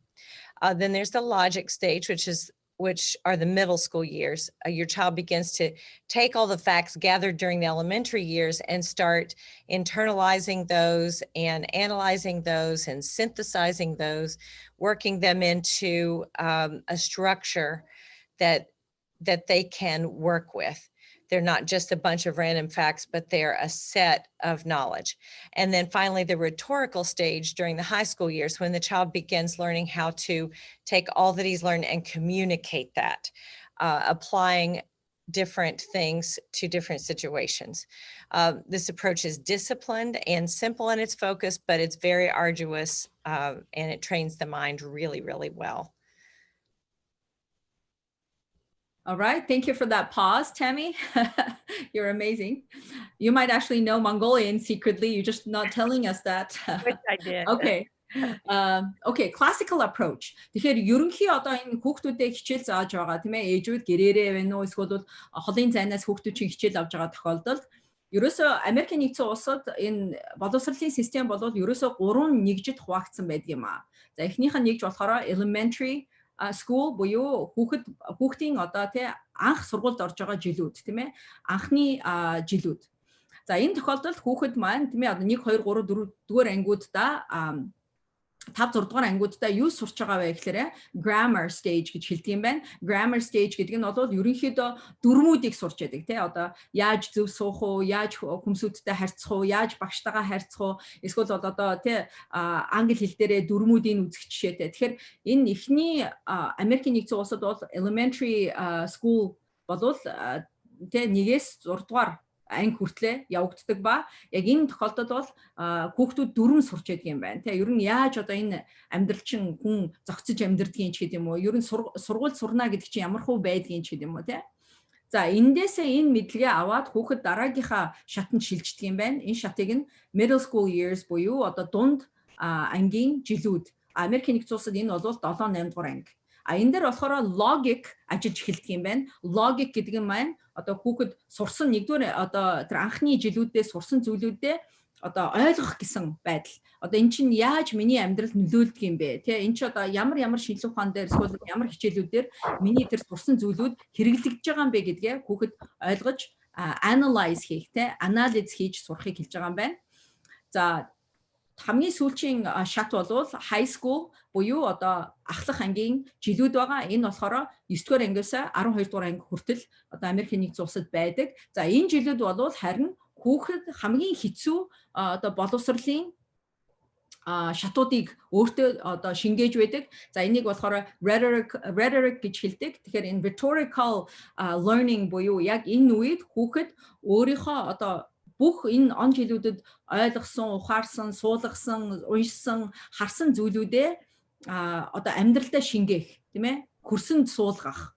Then there's the logic stage, which is which are the middle school years. Your child begins to take all the facts gathered during the elementary years and start internalizing those and analyzing those and synthesizing those, working them into a structure that they can work with. They're not just a bunch of random facts, but they're a set of knowledge. And then finally, the rhetorical stage during the high school years, when the child begins learning how to take all that he's learned and communicate that, applying different things to different situations. This approach is disciplined and simple in its focus, but it's very arduous, and it trains the mind really, really well. All right, thank you for that pause, Tammy. You're amazing. You might actually know Mongolian secretly, you're just not telling us that. Which I did. Okay. Okay, classical approach. Тэгэхээр ерөнхий одоо энэ хүүхдүүдэд хичээл зааж байгаа тийм ээ, ээжүүд гэрээрээ байна уу, эсвэл холын зайнаас хүүхдүүд чинь хичээл авч байгаа тохиолдолд ерөөсөө Америкийн нэгдсэн улсад энэ боловсролын систем бол ерөөсөө 3 нэгжид хуваагдсан байдаг юм аа. За эхнийх нь нэгж болохоор elementary school буюу хүүхдийн одоо тий анх сургуульд орж байгаа жилүүд тийм ээ, анхны жилүүд. За энэ тохиолдолд хүүхэд маань тийм ээ одоо 1 2 3 4 дугаар ангиудаа 5 6 дугаар ангиудаа юу сурч байгаа вэ гэхээр grammar stage гэж хэлдэг юм байна. Grammar stage гэдэг нь бол ерөнхийдөө дүрмүүдийг сурч яадаг тий одоо яаж зөв суух уу, яаж хүмүүсүүдтэй харьцах уу, яаж багштайгаа харьцах уу, эсвэл бол одоо тий англи хэл дээрээ дүрмүүдийн үзэх жишээтэй. Тэгэхээр энэ эхний Америкийн нэгдсэн улсад бол elementary school болвол тий 1-ээс 6 дугаар анги хүртлээр явагддаг ба яг энэ тохиолдолд бол хүүхдүүд дүрм сурч яадаг юм байна. Тэ ер нь яаж одоо энэ амьдрал чинь хүн зохицож амьдрдгийг ч гэдэг юм уу? Ер нь сургууль сурна гэдэг чинь ямар хөө байдгийг ч гэдэг юм уу, тэ? За эндээсээ энэ мэдлэгээ аваад хүүхэд дараагийнхаа шатанд шилждэг юм байна. Энэ шатыг нь middle school years буюу одоо дунд ангийн жилүүд. Америкийн нэгдсэн улсад энэ бол 7 8 дугаар анги. Энэ дээр болохоор логик ажиллаж эхэлдэг юм байна. Логик гэдэг нь маань одоо хүүхэд сурсан нэгдүгээр одоо тэр анхны жилүүддээ сурсан зүйлүүдээ одоо ойлгох гэсэн байдал. Одоо эн чинь яаж миний амьдралд нөлөөлдөг юм бэ? Тэ эн чинь одоо ямар шинжилгээ ухаан дээр эсвэл ямар хичээлүүдээр миний тэр сурсан зүйлүүд хэрэглэгдэж байгаа юм бэ гэдгээ хүүхэд ойлгож analyze хийх, тэ анализ хийж сурахыг хэлж байгаа юм байна. За хамгийн сүүлчийн шат бол high school буюу одоо ахлах ангийн жилүүд байгаа. Энэ болохоор 9-р ангиас 12-р анги хүртэл одоо Америкийн нэгдсэн улсад байдаг. За энэ жилүүд бол харин хүүхэд хамгийн хэцүү одоо боловсролын шатуудыг өөртөө одоо шингээж байдаг. За энийг болохоор rhetoric гэж хэлдэг. Тэгэхээр энэ rhetorical learning буюу яг энэ үед хүүхэд өөрийнхөө одоо бүх энэ он жилүүдэд ойлгосон, ухаарсан, суулгасан, уншсан, харсан зүйлүүдээ одоо амьдралдаа шингээх, тийм ээ? Хөрсөнд суулгах.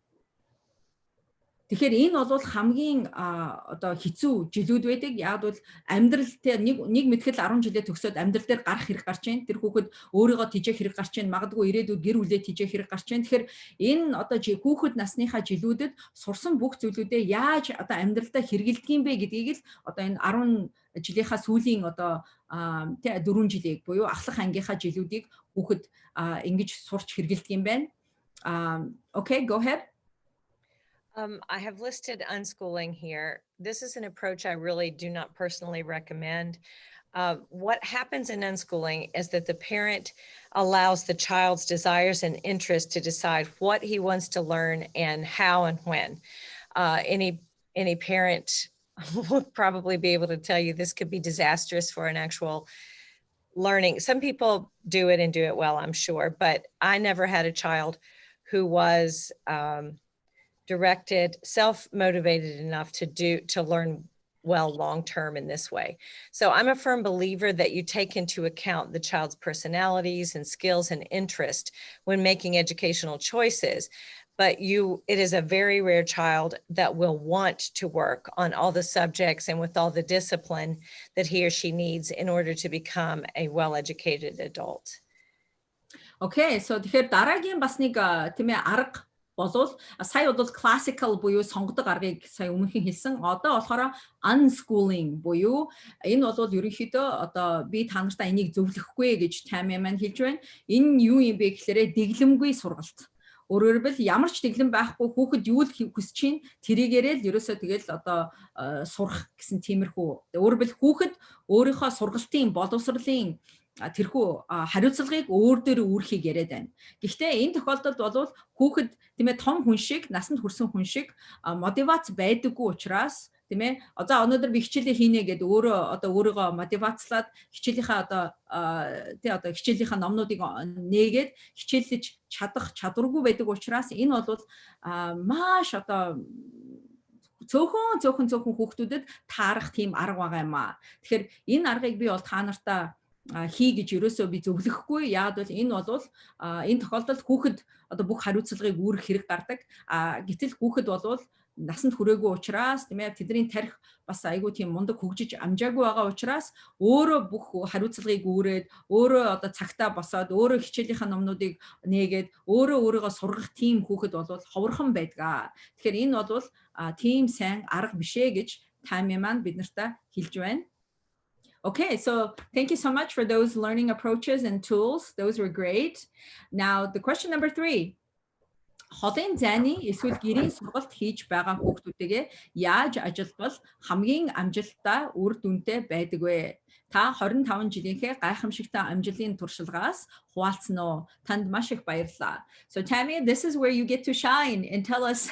Тэгэхээр энэ бол хамгийн одоо хэцүү жилүүд байдаг. Яг бол амьдралтай нэг мэтгэл 10 жилээ төгсөөд амьдрал дээр гарах хэрэг гарч байна. Тэр хүүхэд өөрийгөө тижээх хэрэг гарч байна. Магадгүй ирээдүйд гэр бүлээ тижээх хэрэг гарч байна. Тэгэхээр энэ одоо хүүхэд насныхаа жилүүдэд сурсан бүх зүйлүүдээ яаж одоо амьдралдаа хэрэгэлдэг юм бэ гэдгийг л одоо энэ 10 жилийнхаа сүүлийн одоо 4 жилийг буюу ахлах ангийнхаа жилүүдийг хүүхэд ингэж сурч хэрэгэлдэг юм байна. Okay, go ahead. I have listed unschooling here. This is an approach I really do not personally recommend. What happens in unschooling is that the parent allows the child's desires and interests to decide what he wants to learn and how and when. Any parent will probably be able to tell you this could be disastrous for an actual learning. Some people do it and do it well, I'm sure, but I never had a child who was directed, self-motivated enough to learn well long-term in this way. So I'm a firm believer that you take into account the child's personalities and skills and interest when making educational choices. But it is a very rare child that will want to work on all the subjects and with all the discipline that he or she needs in order to become a well-educated adult. Okay, so тэгэхээр дараагийн бас нэг тийм ээ арга болвол сая бол classical буюу сонгодог аргыг сая өмнөхийн хэлсэн. Одоо болохоор unschooling буюу энэ бол ерөнхийдөө одоо би та нартаа энийг зөвлөхгүй гэж Tammy маань хэлж байна. Энэ юу юм бэ гэхээр дэглэмгүй сургалт. Өөрөөр хэлбэл ямар ч дэглэм байхгүй хүүхэд юу л хүсэж чинь тэрийгээрээ л ерөөсөө тэгэл одоо сурах гэсэн тиймэрхүү. Өөрөөр хэлбэл хүүхэд өөрийнхөө сургалтын боловсролын тэрхүү хариуцлагыг өөр дээр үүрхийг яриад байна. Гэхдээ энэ тохиолдолд бол хүүхэд тийм ээ том хүн шиг, насанд хүрсэн хүн шиг мотивац байдаггүй учраас тийм ээ одоо өнөөдөр би хичээлээ хийнэ гэдээ өөрийгөө мотивацлаад хичээлийнхаа одоо хичээлийнхаа номнуудыг нээгээд хичээллэж чадах чадваргүй байдаг учраас энэ бол маш одоо цөөхөн хүүхдүүдэд таарах тийм арга байгаа юм аа. Тэгэхээр энэ аргыг би бол та нартаа хий гэж ерөөсөө би зөвлөхгүй. Яагаад бол энэ бол энэ тохиолдолд хүүхэд одоо бүх хариуцлагыг үүрэх хэрэг гардаг. Гэтэл хүүхэд бол насанд хүрээгүй учраас тийм ээ тэдний тарих бас айгүй тийм мундаг хөгжиж амжаагүй байгаа учраас өөрөө бүх хариуцлагыг үүрээд өөрөө одоо цагтаа босоод өөрөө хичээлийнхаа номнуудыг нээгээд өөрийгөө сургах тийм хүүхэд бол ховорхон байдаг. Тэгэхээр энэ бол тийм сайн арга биш ээ гэж Тами маань бид нартай хэлж байна. Okay, so thank you so much for those learning approaches and tools. Those were great. Now, the question number 3. Холын зайны эсвэл гэрийн сургалт хийж байгаа хүүхдүүдтэйгээ яаж ажиллавал хамгийн амжилттай үр дүнтэй байдаг вэ? Та 25 жилийнхээ гайхамшигтай амжилтын туршлагаас хуваалцсан уу? Танд маш их баярлалаа. So Tammy, this is where you get to shine and tell us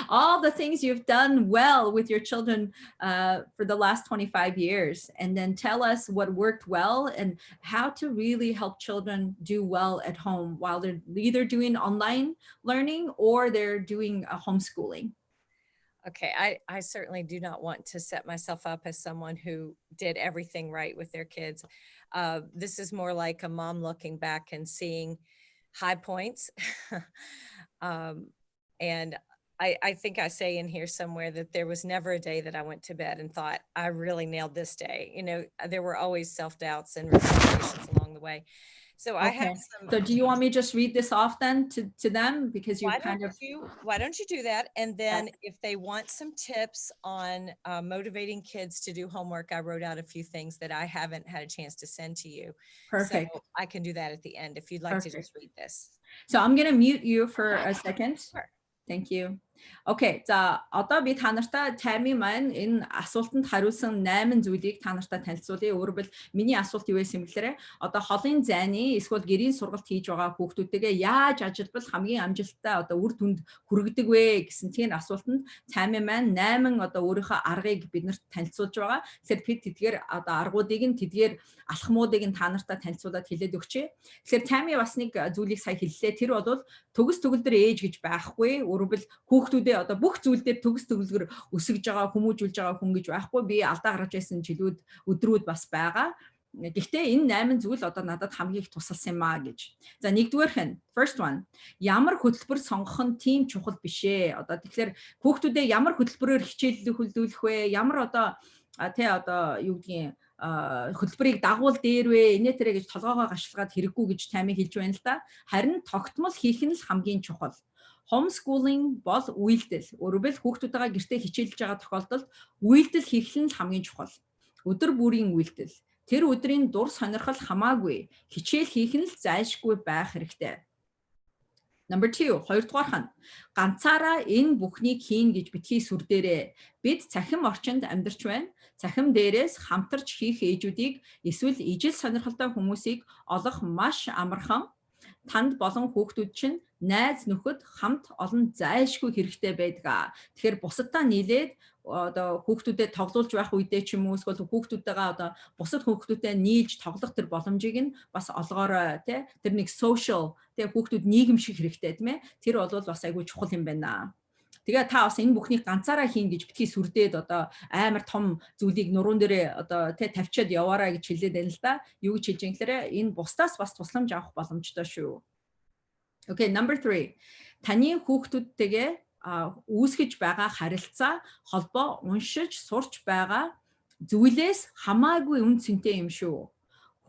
all the things you've done well with your children for the last 25 years, and then tell us what worked well and how to really help children do well at home while they're either doing online learning or they're doing homeschooling. Okay, I certainly do not want to set myself up as someone who did everything right with their kids. This is more like a mom looking back and seeing high points. And I think I say in here somewhere that there was never a day that I went to bed and thought, I really nailed this day. You know, there were always self-doubts and realizations along the way. So I have some. So do you want me to just read this off then to them? Because you why don't you do that? And then if they want some tips on motivating kids to do homework, I wrote out a few things that I haven't had a chance to send to you. Perfect. So I can do that at the end if you'd like to just read this. So I'm going to mute you for a second. Sure. Thank you. Okay, за одоо би та нартай Тами маань энэ асуултанд хариулсан 8 зүйлийг та нартай танилцуулъя. Өөрөөр хэлбэл миний асуулт юу байсан бэлээрээ одоо холын зайны эсвэл гэрийн сургалт хийж байгаа хүүхдүүдтэйгээ яаж ажиллавал хамгийн амжилттай одоо үр дүнд хүргэдэг вэ гэсэн тийм асуултанд Тами маань 8 одоо өөрийнхөө аргыг биднэрт танилцуулж байгаа. Тэгэхээр бид тэдгээр одоо аргуудыг нь тэдгээр алхмуудыг нь та нартай танилцуулаад хэлээд өгчээ. Тэгэхээр Тами бас нэг зүйлийг сая хэллээ. Тэр бол төгс төгөлдөр ээж гэж байхгүй. Өөрөөр хүүхдүүдээ одоо бүх зүйл дээр төгс төгөлгөр өсөж байгаа, хүмүүжүүлж байгаа хүн гэж байхгүй. Би алдаа гаргаж байсан жилүүд, өдрүүд бас байгаа. Гэхдээ энэ 8 зүйл одоо надад хамгийн их тусалсан юм аа гэж. За нэгдүгээрх нь first one. Ямар хөтөлбөр сонгох нь тийм чухал биш ээ. Одоо тэгэхээр хүүхдүүдээ ямар хөтөлбөрөөр хичээллэх хүлдүүлэх вэ? Ямар одоо юу гэдгийг хөтөлбөрийг дагуул дээр вэ? Инээ тэрэ гэж толгоогоо гашилгаад хэрэггүй гэж Тами хэлж байна л да. Харин тогтмол хийх нь л хамгийн чухал. Homeschooling бол үйлдэл. Өөрөөр хэлбэл хүүхдүүдтэйгээ гэртээ хичээлж байгаа тохиолдолд үйлдэл хийх нь хамгийн чухал. Өдөр бүрийн үйлдэл. Тэр өдрийн дур сонирхол хамаагүй. Хичээл хийх нь л зайлшгүй байх хэрэгтэй. Number 2, хоёрдугаарх нь ганцаараа энэ бүхнийг хийн гэж битгий сүрдээрээ. Бид цахим орчинд амьдарч байна. Цахим дээрээс хамтарч хийх ээжүүдийг эсвэл ижил сонирхолтой хүмүүсийг олох маш амархан. Танд болон хүүхдүүд чинь найз нөхөд хамт олон зайлшгүй хэрэгтэй байдаг. Тэгэхээр бусадтай нийлээд одоо хүүхдүүдэд тоглуулж байх үедээ ч юм уу эсвэл хүүхдүүдтэйгээ одоо бусад хүүхдүүдтэй нийлж тоглох тэр боломжийг нь бас олгоорой тий. Тэр нэг social тий хүүхдүүд нийгэмших хэрэгтэй тийм ээ. Тэр бол бас айгүй чухал юм байна. Тэгээ та бас энэ бүхнийг ганцаараа хийн гэж битгий сүрдээд одоо амар том зүйлийг нуруунд дээрээ одоо тавьчаад яваарай гэж хэлээд байна л да. Юу гэж хэлж юм гэхээр энэ бусдаас бас тусламж авах боломжтой шүү. Okay, number 3. Таны хүүхдүүдтэйгээ үүсгэж байгаа харилцаа холбоо уншиж сурч байгаа зүйлээс хамаагүй үн цэнтэй юм шүү.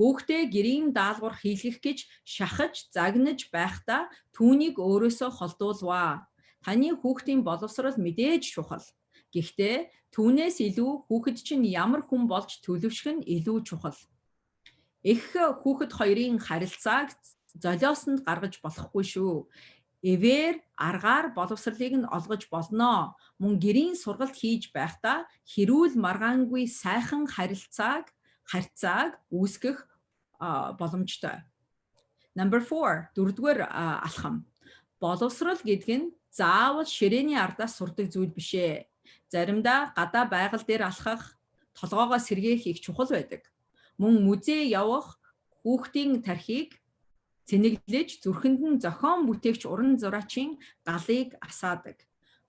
Хүүхдээ гэрийн даалгавар хийлгэх гэж шахаж, загнаж байхдаа түүнийг өөрөөсөө холдуулваа. Таны хүүхдийн боловсрол мэдээж чухал. Гэхдээ түүнээс илүү хүүхэд чинь ямар хүн болж төлөвшөх нь илүү чухал. Их хүүхэд хоёрын харилцааг золиосонд гаргаж болохгүй шүү. эвээр аргаар боловсролыг нь олгож болно. Мөн гэрийн сургалт хийж байхдаа хэрүүл маргаангүй сайхан харьцааг үүсгэх боломжтой. Number 4, дөрөвдүгээр алхам. Боловсрол гэдэг нь заавал ширээний ардаас сурдаг зүйл биш ээ. Заримдаа гадаа байгаль дээр алхах, толгоогоо сэргээх их чухал байдаг. Мөн музей явах, хүүхдийн тархийг цэнэглэж зүрхэнд нь зохион бүтээгч уран зураачийн галыг асаадаг.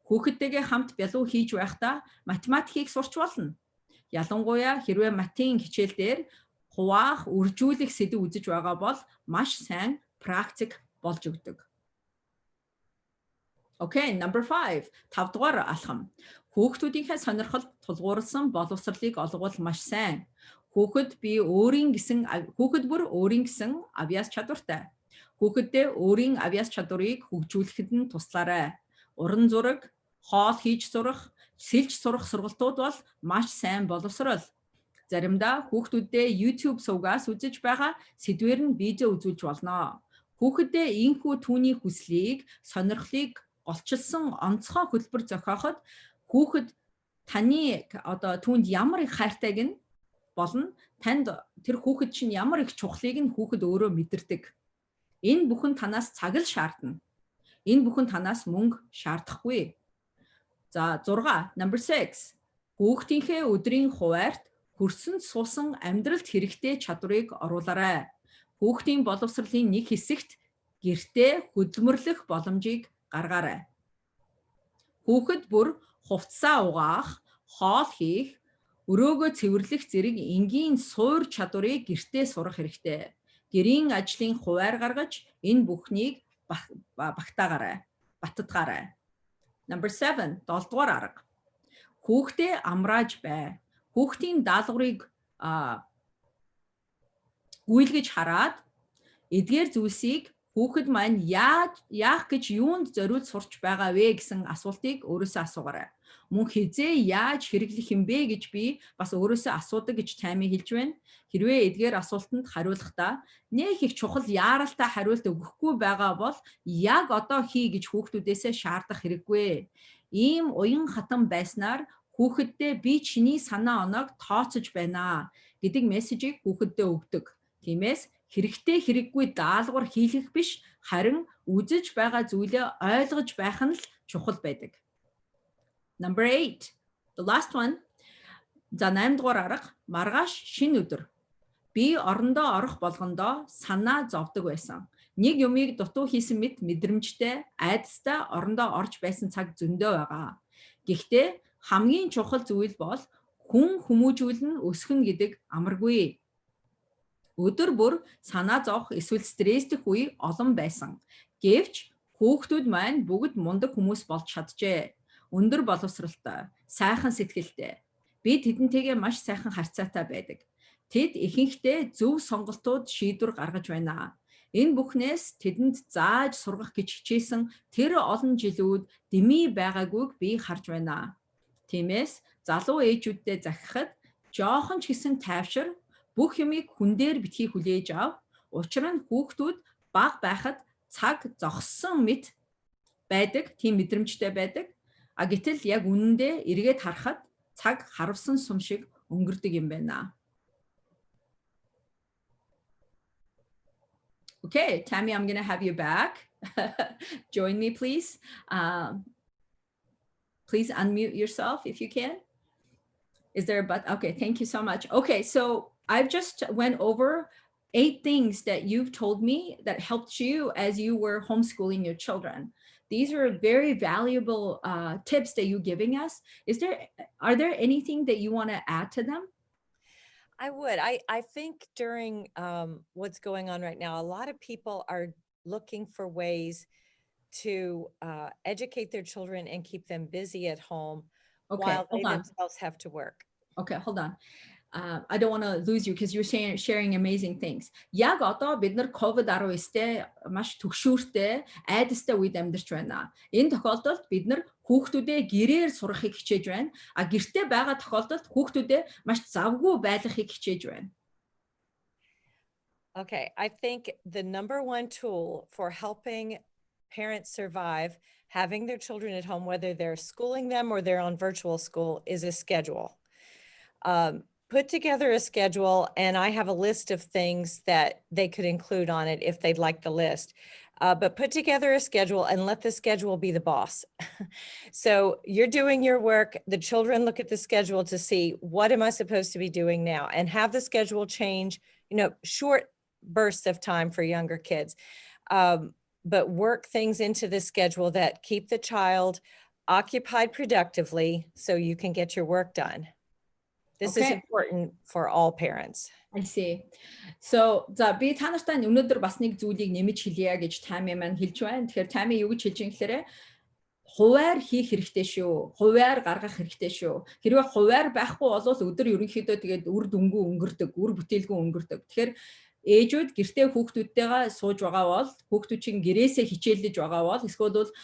Хүүхэдтэйгээ хамт бялуу хийж байхдаа математикийг сурч болно. Ялангуяа хэрвээ математикийн хичээл дээр хуваах, үржүүлэх сэдв үзэж байгаа бол маш сайн практик болж өгдөг. Okay, number 5. 5-дугаар алхам. Хүүхдүүдийнхээ сонирхолд тулгуурласан боловсролыг олгуул маш сайн. Хүүхэд бүр өөрийн гэсэн авьяас чадвартай. Хүүхэддээ өөрийн авьяас чадварыг хөгжүүлэхэд нь туслаарай. Уран зураг, хоол хийж сурах, сэлж сурах сургалтууд бол маш сайн боловсрол. Заримдаа хүүхдүүддээ YouTube сувгаас үзэж байгаа сэдвээр нь видео үзүүлж болно. Хүүхэддээ ийхүү түүний хүслийг, сонирхлыг голчилсан онцгой хөтөлбөр зохиоход хүүхэд таны түүнд ямар их хайртайг нь болно. Танд тэр хүүхэд чинь ямар их чухлыг нь хүүхэд өөрөө мэдэрдэг. Энэ бүхэн танаас цаг л шаардна. Энэ бүхэн танаас мөнгө шаардахгүй. За 6, number 6. Хүүхдийнхээ өдрийн хуваарьт хөрсөнд суусан амьдралд хэрэгтэй чадварыг оруулаарай. Хүүхдийн боловсролын нэг хэсэгт гэртээ хөдөлмөрлөх боломжийг гаргаарай. Хүүхэд бүр хувцас угаах, хоол хийх, өрөөгөө цэвэрлэх зэрэг энгийн суур чадварыг гэртээ сурах хэрэгтэй. Гэрийн ажлын хуваар гаргаж энэ бүхнийг баттгаарай. Number 7, 7-дугаар арга. Хүүхдээ амрааж бай. Хүүхдийн даалгаврыг гүйлгэж хараад эдгээр зүйлсийг хүүхэд маань яах гэж юунд зориулж сурч байгаа вэ гэсэн асуултыг өөрөөсөө асуугаарай. Мөн хизээ яаж хэрэглэх юм бэ гэж би бас өөрөөсөө асуудаг гэж таймыг хэлж байна. Хэрвээ эдгээр асуултанд хариулахдаа нэг их чухал яаралтай хариулт өгөхгүй байгаа бол яг одоо хий гэж хүүхдүүдээсээ шаардах хэрэггүй. Ийм уян хатан байснаар хүүхэддээ би чиний санаа оноог тооцож байна гэдэг мессежийг хүүхэддээ өгдөг. Тиймээс хэрэгтэй хэрэггүй даалгавар хийх биш, харин үзэж байгаа зүйлээ ойлгож байх нь л чухал байдаг. Number 8, the last one. За 8-дугаар арга, маргааш шинэ өдөр. Би орондоо орох болгондоо санаа зовдөг байсан. Нэг юмыг дутуу хийсэн мэт мэдрэмжтэй, айдастай орондоо орж байсан цаг зөндөө байгаа. Гэхдээ хамгийн чухал зүйл бол хүн хүмүүжүүлэн өсгөн гэдэг амаргүй. Өдөр бүр санаа зовох эсвэл стресстэх үе олон байсан. Гэвч хүүхдүүд маань бүгд мундаг хүмүүс болж чаджээ. Өндөр боловсралтай, сайхан сэтгэлтэй. Би тэдэнтэйгээ маш сайхан харьцаатай байдаг. Тэд ихэнхдээ зөв сонголтууд шийдвэр гаргаж байна. Энэ бүхнээс тэдэнд зааж сургах гэж хичээсэн тэр олон жилүүд дэмий байгаагүйг би харж байна. Тиймээс залуу ээжүүддээ захихад жоохон ч гэсэн тайвшир, бүх юмыг хүн дээр битгий хүлээж ав. Учир нь хүүхдүүд бага байхад цаг зогссон мэт байдаг, тийм мэдрэмжтэй байдаг. А гэтэл яг үнэндээ эргээд харахад цаг харавсан сум шиг өнгөрдөг юм байна. Okay, Tammy, I'm going to have you back. Join me, please. Please unmute yourself if you can. Is there a button? Okay, thank you so much. Okay, so I've just went over 8 things that you've told me that helped you as you were homeschooling your children. These are very valuable tips that you're giving us. Are there anything that you want to add to them? I would. I think during what's going on right now, a lot of people are looking for ways to educate their children and keep them busy at home while they themselves have to work. Okay, hold on. I don't want to lose you because you're sharing amazing things. Яг одоо бид нар COVID-19-тэй маш түгшүүртэй, айдастай үед амьдарч байна. Энэ тохиолдолд бид нар хүүхдүүдээ гэрээр сурахыг хичээж байна. А гэртээ байгаа тохиолдолд хүүхдүүдээ маш завгүй байлгахыг хичээж байна. Okay, I think the number one tool for helping parents survive having their children at home, whether they're schooling them or they're on virtual school, is a schedule. Put together a schedule, and I have a list of things that they could include on it if they'd like the list. But put together a schedule and let the schedule be the boss. So you're doing your work, the children look at the schedule to see, what am I supposed to be doing now? And have the schedule change, short bursts of time for younger kids. But work things into the schedule that keep the child occupied productively so you can get your work done. This is important for all parents. I see. So би та нартай өнөөдөр бас нэг зүйлийг нэмж хэлье гэж Тами маань хэлж байна. Тэгэхээр Тами юу гэж хэлж байгаа гэхээр хуваар хийх хэрэгтэй шүү. Хуваар гаргах хэрэгтэй шүү. Хэрвээ хуваар байхгүй бол өдөр ерөнхийдөө тэгээд үр дүнгүй өнгөрдөг, үр бүтээлгүй өнгөрдөг. Тэгэхээр ээжүүд гэртээ хүүхдүүдтэйгээ сууж байгаа бол хүүхдүүд чинь гэрээсээ хичээллэж байгаа бол эсвэл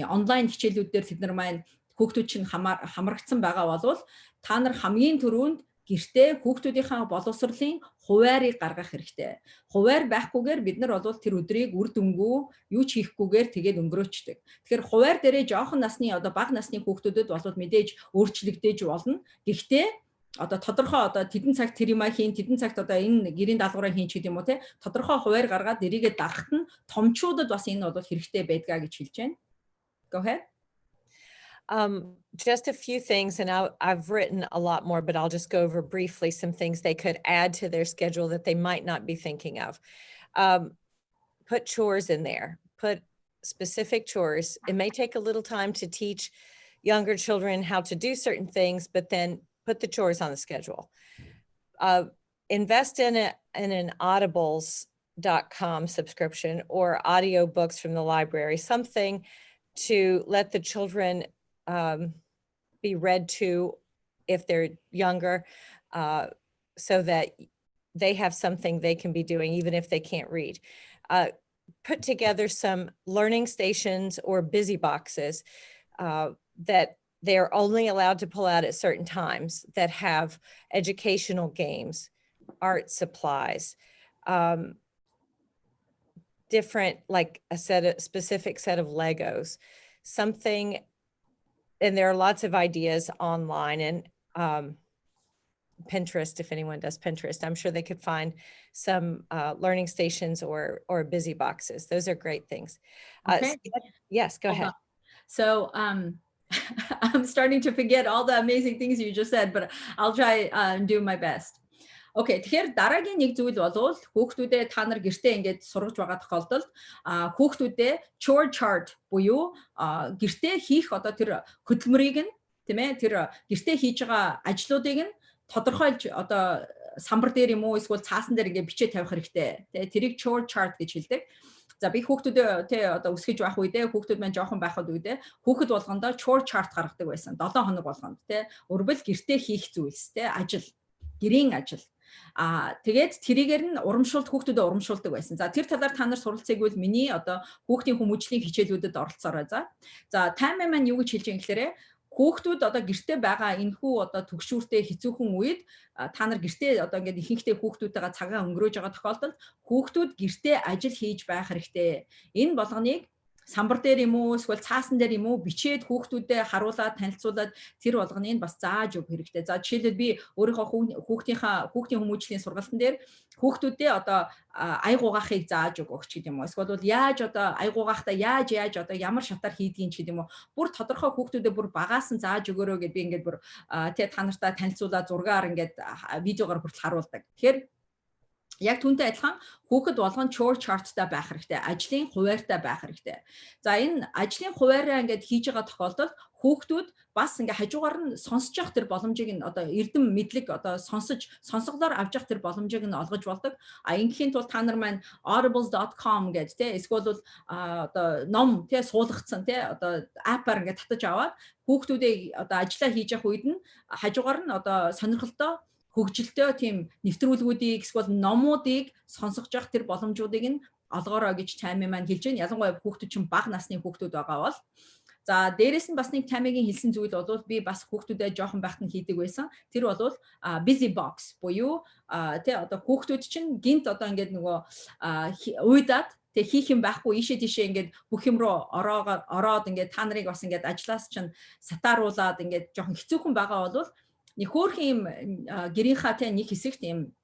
онлайн хичээлүүд дээр тэд нар маань хүүхдүүд чинь хамрагдсан байгаа бол та нар хамгийн түрүүнд гэртээ хүүхдүүдийнхээ боловсролын хуваарийг гаргах хэрэгтэй. Хуваар байхгүйгээр бид нар бол тэр өдрийг үр дүнгүй юу ч хийхгүйгээр тэгээд өнгөрөөчдөг. Тэгэхээр хуваар дээрээ жоохон насны бага насны хүүхдүүдэд бол мэдээж өөрчлөгдөж болно. Гэхдээ тодорхой тэдэн цагт тэр юмаа хийн, тэдэн цагт энэ гэрийн даалгавраа хийн ч гэдэг юм уу те. Тодорхой хуваар гаргаад эрийгээ дагахт нь томчуудад бас энэ бол хэрэгтэй байдгаа гэж хэлж байна. Go ahead. Just a few things, and I've written a lot more, but I'll just go over briefly some things they could add to their schedule that they might not be thinking of. Put chores in there, put specific chores. It may take a little time to teach younger children how to do certain things, but then put the chores on the schedule. Invest in an audibles.com subscription or audiobooks from the library, something to let the children be read to if they're younger, so that they have something they can be doing even if they can't read. Put together some learning stations or busy boxes that they're only allowed to pull out at certain times, that have educational games, art supplies, different, like a specific set of Legos, something. And there are lots of ideas online, and Pinterest, if anyone does Pinterest, I'm sure they could find some learning stations or busy boxes. Those are great things. Yes, go ahead. So I'm starting to forget all the amazing things you just said, but I'll try and do my best. Окей, тэгэхээр дараагийн нэг зүйл бол хүүхдүүдээ та нар гэртээ ингээд сургаж байгаа тохиолдолд хүүхдүүдээ chore chart буюу гэртээ хийх тэр хөдөлмөрийг нь тийм ээ тэр гэртээ хийж байгаа ажлуудыг нь тодорхойлж самбар дээр юм уу эсвэл цаасан дээр ингээд бичиж тавих хэрэгтэй. Тэгээ тэрийг chore chart гэж хэлдэг. За би хүүхдүүдээ өсгөж байх үедээ хүүхдүүд маань жоохон байхад үедээ хүүхэд болгондоо chore chart гаргадаг байсан. 7 хоног болгонд өрбөл гэртээ хийх зүйлс ажил, гэрийн ажил. Тэгээд тэрийгээр нь хүүхдүүдэд урамшуулдаг байсан. За тэр талаар та нар суралцъя гэвэл миний хүүхдийн хүмүүжлийн хичээлүүдэд оролцоорой. За таймер маань юу гэж хэлж байгаа юм гэхээр хүүхдүүд гэртээ байгаа энэхүү төгшүүртэй хэцүүхэн үед та нар гэртээ ингээд ихэнхдээ хүүхдүүдтэйгээ цагаа өнгөрөөж байгаа тохиолдолд хүүхдүүд гэртээ ажил хийж байх хэрэгтэй. Энэ болгоныг самбар дээр юм уу эсвэл цаасан дээр юм уу бичээд хүүхдүүдэд харуулаад танилцуулаад тэр болгоныг бас зааж өгөх хэрэгтэй. За жишээлбэл би өөрийнхөө хүүхдийн хүмүүжлийн сургалтын дээр хүүхдүүдэд айгуугаахыг зааж өгөх ч гэдэг юм уу. Эсвэл яаж айгуугаахтаа яаж ямар шатаар хийдгийг ч гэдэг юм уу. Бүр тодорхой хүүхдүүдэд бүр багаас нь зааж өгөөрэй гэдээ би ингээд бүр та нартай танилцуулаад зургаар ингээд видеогоор хүртэл харуулдаг. Тэгэхээр яг түүнтэй адилхан хүүхэд болгон chore chart-тай байх хэрэгтэй, ажлын хуваарьтай байх хэрэгтэй. За энэ ажлын хуваараа ингээд хийж байгаа тохиолдолд хүүхдүүд бас ингээд хажуугаар нь сонсож явах тэр боломжийг нь эрдэм мэдлэг сонсголоор авч явах тэр боломжийг нь олгож болдог. Ингээхийн тулд та нар маань audibles.com гэдэг эсвэл ном суулгацсан аппаар ингээд татаж аваад хүүхдүүдээ ажиллаа хийж явах үед нь хажуугаар нь сонирхолтой хөгжилтэй тийм нэвтрүүлгүүдийг эсвэл номуудыг сонсгож явах тэр боломжуудыг нь олгоорой гэж таймер маань хэлж байна. Ялангуяа хүүхдүүд чинь бага насны хүүхдүүд байгаа бол за дээрэс нь бас нэг таймергийн хэлсэн зүйл бол би бас хүүхдүүдэд жоохон байхад нь хийдэг байсан. Тэр бол busy box буюу хүүхдүүд чинь гинт ингээд нөгөө уйдаад тэг хийх юм байхгүй ийшээ тийшээ ингээд бүх юм руу ороод ингээд та нарыг бас ингээд ажлаас чинь сатааруулаад ингээд жоохон хэцүүхэн байгаа бол нэг хөөрхөн юм гэрийнхаа тэ нэг хэсэгт юм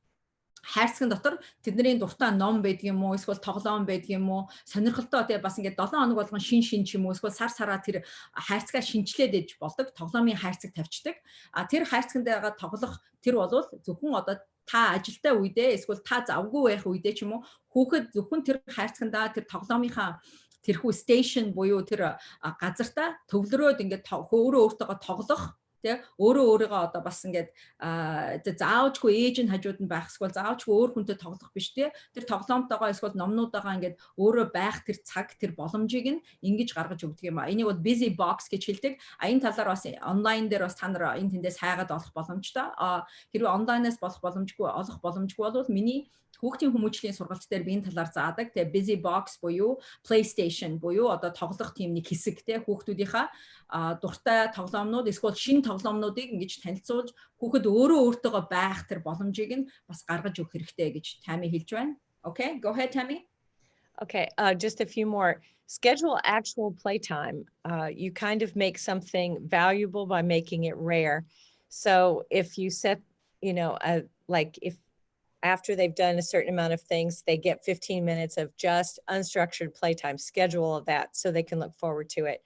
хайрцагын дотор тэдний дуртай ном байдаг юм уу эсвэл тоглоом байдаг юм уу сонирхолтой тий бас ингээд 7 хоног болгон шин ч юм уу эсвэл сараа тэр хайрцагаа шинчлээд ээж болдог тоглоомын хайрцаг тавьчихдаг тэр хайрцагт байгаа тоглох тэр бол зөвхөн одоо та ажилдаа үедээ эсвэл та завгүй байх үедээ ч юм уу хүүхэд зөвхөн тэр хайрцагтаа тэр тоглоомынхаа тэрхүү стейшн буюу тэр газартаа төвлөрөөд ингээд өөрөө өөртөөгөө тоглох тэ өөрөө өөрийгөө одоо бас ингээд заавчгүй ээж нь хажууд нь байх эсвэл заавчгүй өөр хүнтэй тоглох биш тэ тэр тоглоомтойгоо эсвэл номнуудаагаа ингээд өөрөө байх тэр цаг тэр боломжийг нь ингэж гаргаж өгдөг юм а. Энийг бол busy box гэж хэлдэг. Энэ талаар бас онлайн дээр бас та нар энэ тэндээс хайгаад олох боломжтой. Хэрвээ онлайнаас олох боломжгүй бол миний хүүхдийн хүмүүжлийн сургалт дээр би энэ талаар заадаг. Тэгээ busy box буюу PlayStation буюу одоо тоглох тийм нэг хэсэг те хүүхдүүдийнхаа дуртай тоглоомнууд эсвэл шинэ тоглоомнуудыг ингэж танилцуулж хүүхэд өөрөө өөртөөгөө байх тэр боломжийг нь бас гаргаж өгөх хэрэгтэй гэж Tammy хэлж байна. Okay, go ahead Tammy. Okay, just a few more. Schedule actual playtime. You kind of make something valuable by making it rare. So if you set, you know, like if after they've done a certain amount of things, they get 15 minutes of just unstructured playtime, schedule of that so they can look forward to it.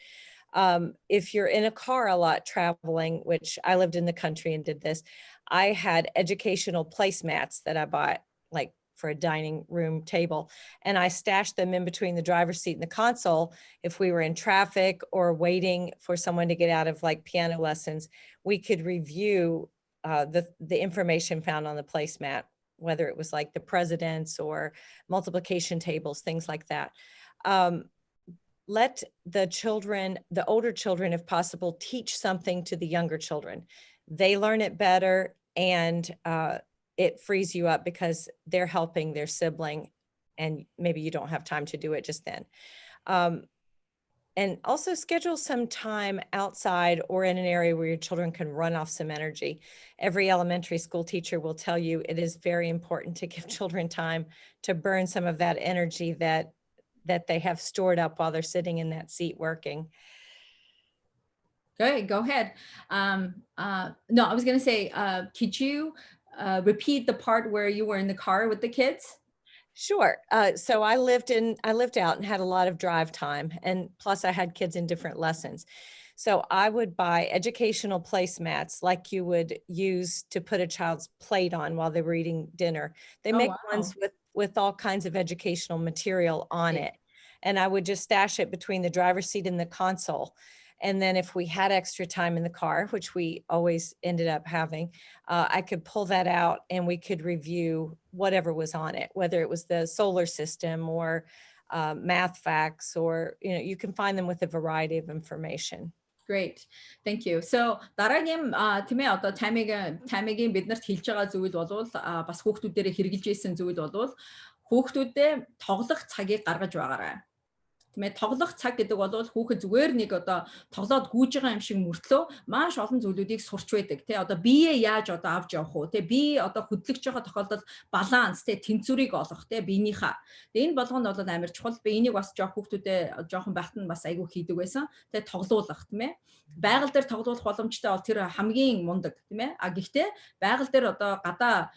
If you're in a car a lot traveling, which I lived in the country and did this, I had educational placemats that I bought like for a dining room table, and I stashed them in between the driver's seat and the console. If we were in traffic or waiting for someone to get out of like piano lessons, we could review the information found on the placemat, whether it was like the presidents or multiplication tables, things like that. Let the children, the older children, if possible, teach something to the younger children. They learn it better, and it frees you up because they're helping their sibling, and maybe you don't have time to do it just then. And also schedule some time outside or in an area where your children can run off some energy. Every elementary school teacher will tell you it is very important to give children time to burn some of that energy that they have stored up while they're sitting in that seat working. Go ahead. No, I was going to say, could you repeat the part where you were in the car with the kids? Sure. So I lived out and had a lot of drive time, and plus I had kids in different lessons. So I would buy educational placemats like you would use to put a child's plate on while they were eating dinner. They make ones with all kinds of educational material on it. And I would just stash it between the driver's seat and the console. And then if we had extra time in the car, which we always ended up having, I could pull that out and we could review whatever was on it, whether it was the solar system or math facts, or, you know, you can find them with a variety of information. Great. Thank you. So дараагийн тийм ээ одоо Тамигийн биднэрт хэлж байгаа зүйл бол бас хүүхдүүдээр хэрэгжилж ирсэн зүйл бол хүүхдүүдэд тоглох цагийг гаргаж байгаарай. Тийм ээ тоглох цаг гэдэг бол хүүхэд зүгээр нэг одоо тоглоод гүйж байгаа юм шиг мөртлөө маш олон зүйлүүдийг сурч байдаг. Тэ одоо биеэ яаж одоо авч явах уу? Тэ би одоо хөдлөж байгаа тохиолдолд баланс, тэ тэнцвэрийг олох, тэ биенийхээ. Энэ болгоно бол амар чухал. Би энийг бас хүүхдүүдэд жоохон байхад нь бас айгүй хийдэг байсан. Тэ тоглуулах, тийм ээ. Байгаль дээр тоглуулах боломжтой бол тэр хамгийн мундаг, тийм ээ. Гэхдээ байгаль дээр одоо гадаа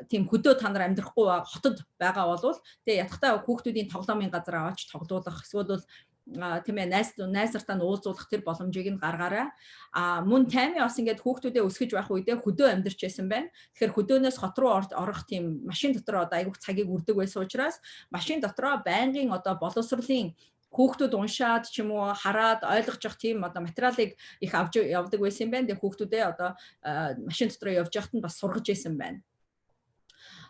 тийм хөдөө та нар амьдрахгүй хотод байгаа бол тэ ятгахтаа хүүхдүүдийн тоглоомын газар аваач тоглуулах, эсвэл тийм ээ найзартаа уулзуулах тэр боломжийг нь гаргаарай. Мөн Тамми бас ингээд хүүхдүүдээ өсгөж байх үедээ хөдөө амьдарч байсан байна. Тэгэхээр хөдөөнөөс хот руу орох тийм машин дотор одоо айгүйх цагийг үрдэг байсан учраас машин дотроо байнгын одоо боловсролын хүүхдүүд уншаад ч юм уу хараад ойлгож явах тийм одоо материалыг их авч явдаг байсан юм байна. Тэгээ хүүхдүүдээ одоо машин дотроо явж явахад нь бас сургаж байсан байна.